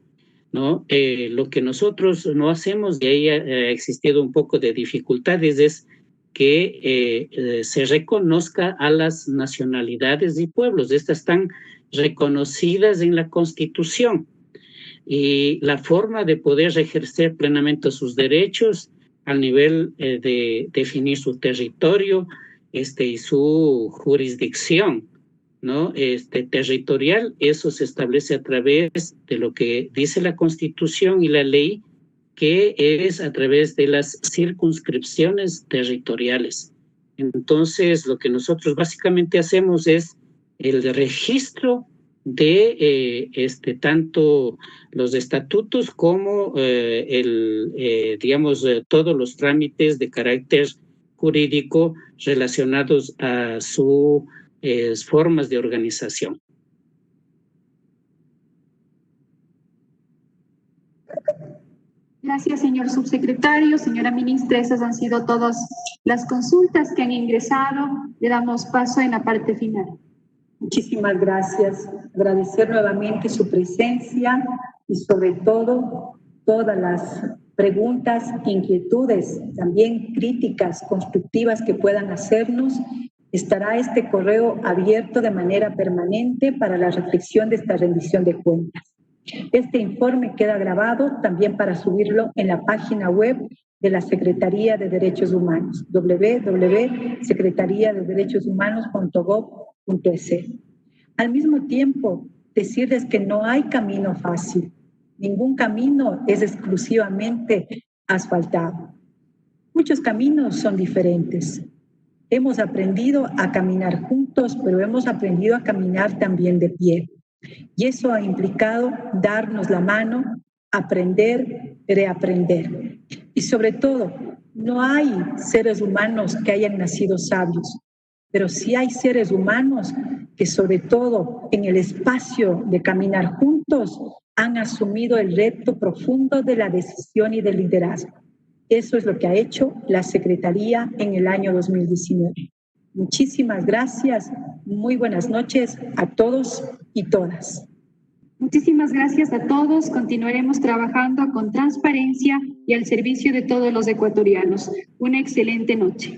¿no? Lo que nosotros no hacemos, y ahí ha existido un poco de dificultades, es que se reconozca a las nacionalidades y pueblos. Estas están reconocidas en la Constitución y la forma de poder ejercer plenamente sus derechos al nivel de definir su territorio y su jurisdicción, ¿no? Territorial, eso se establece a través de lo que dice la Constitución y la ley, que es a través de las circunscripciones territoriales. Entonces, lo que nosotros básicamente hacemos es el registro de tanto los estatutos como todos los trámites de carácter jurídico relacionados a sus formas de organización. Gracias, señor subsecretario. Señora ministra, esas han sido todas las consultas que han ingresado. Le damos paso en la parte final. Muchísimas gracias. Agradecer nuevamente su presencia y sobre todo todas las preguntas, inquietudes, también críticas constructivas que puedan hacernos. Estará este correo abierto de manera permanente para la reflexión de esta rendición de cuentas. Este informe queda grabado también para subirlo en la página web de la Secretaría de Derechos Humanos, www.secretariaDeDerechosHumanos.gov.es. Al mismo tiempo, decirles que no hay camino fácil. Ningún camino es exclusivamente asfaltado. Muchos caminos son diferentes. Hemos aprendido a caminar juntos, pero hemos aprendido a caminar también de pie. Y eso ha implicado darnos la mano, aprender, reaprender. Y sobre todo, no hay seres humanos que hayan nacido sabios, pero sí hay seres humanos que sobre todo en el espacio de caminar juntos han asumido el reto profundo de la decisión y del liderazgo. Eso es lo que ha hecho la Secretaría en el año 2019. Muchísimas gracias Muy buenas noches a todos y todas. Muchísimas gracias a todos. Continuaremos trabajando con transparencia y al servicio de todos los ecuatorianos. Una excelente noche.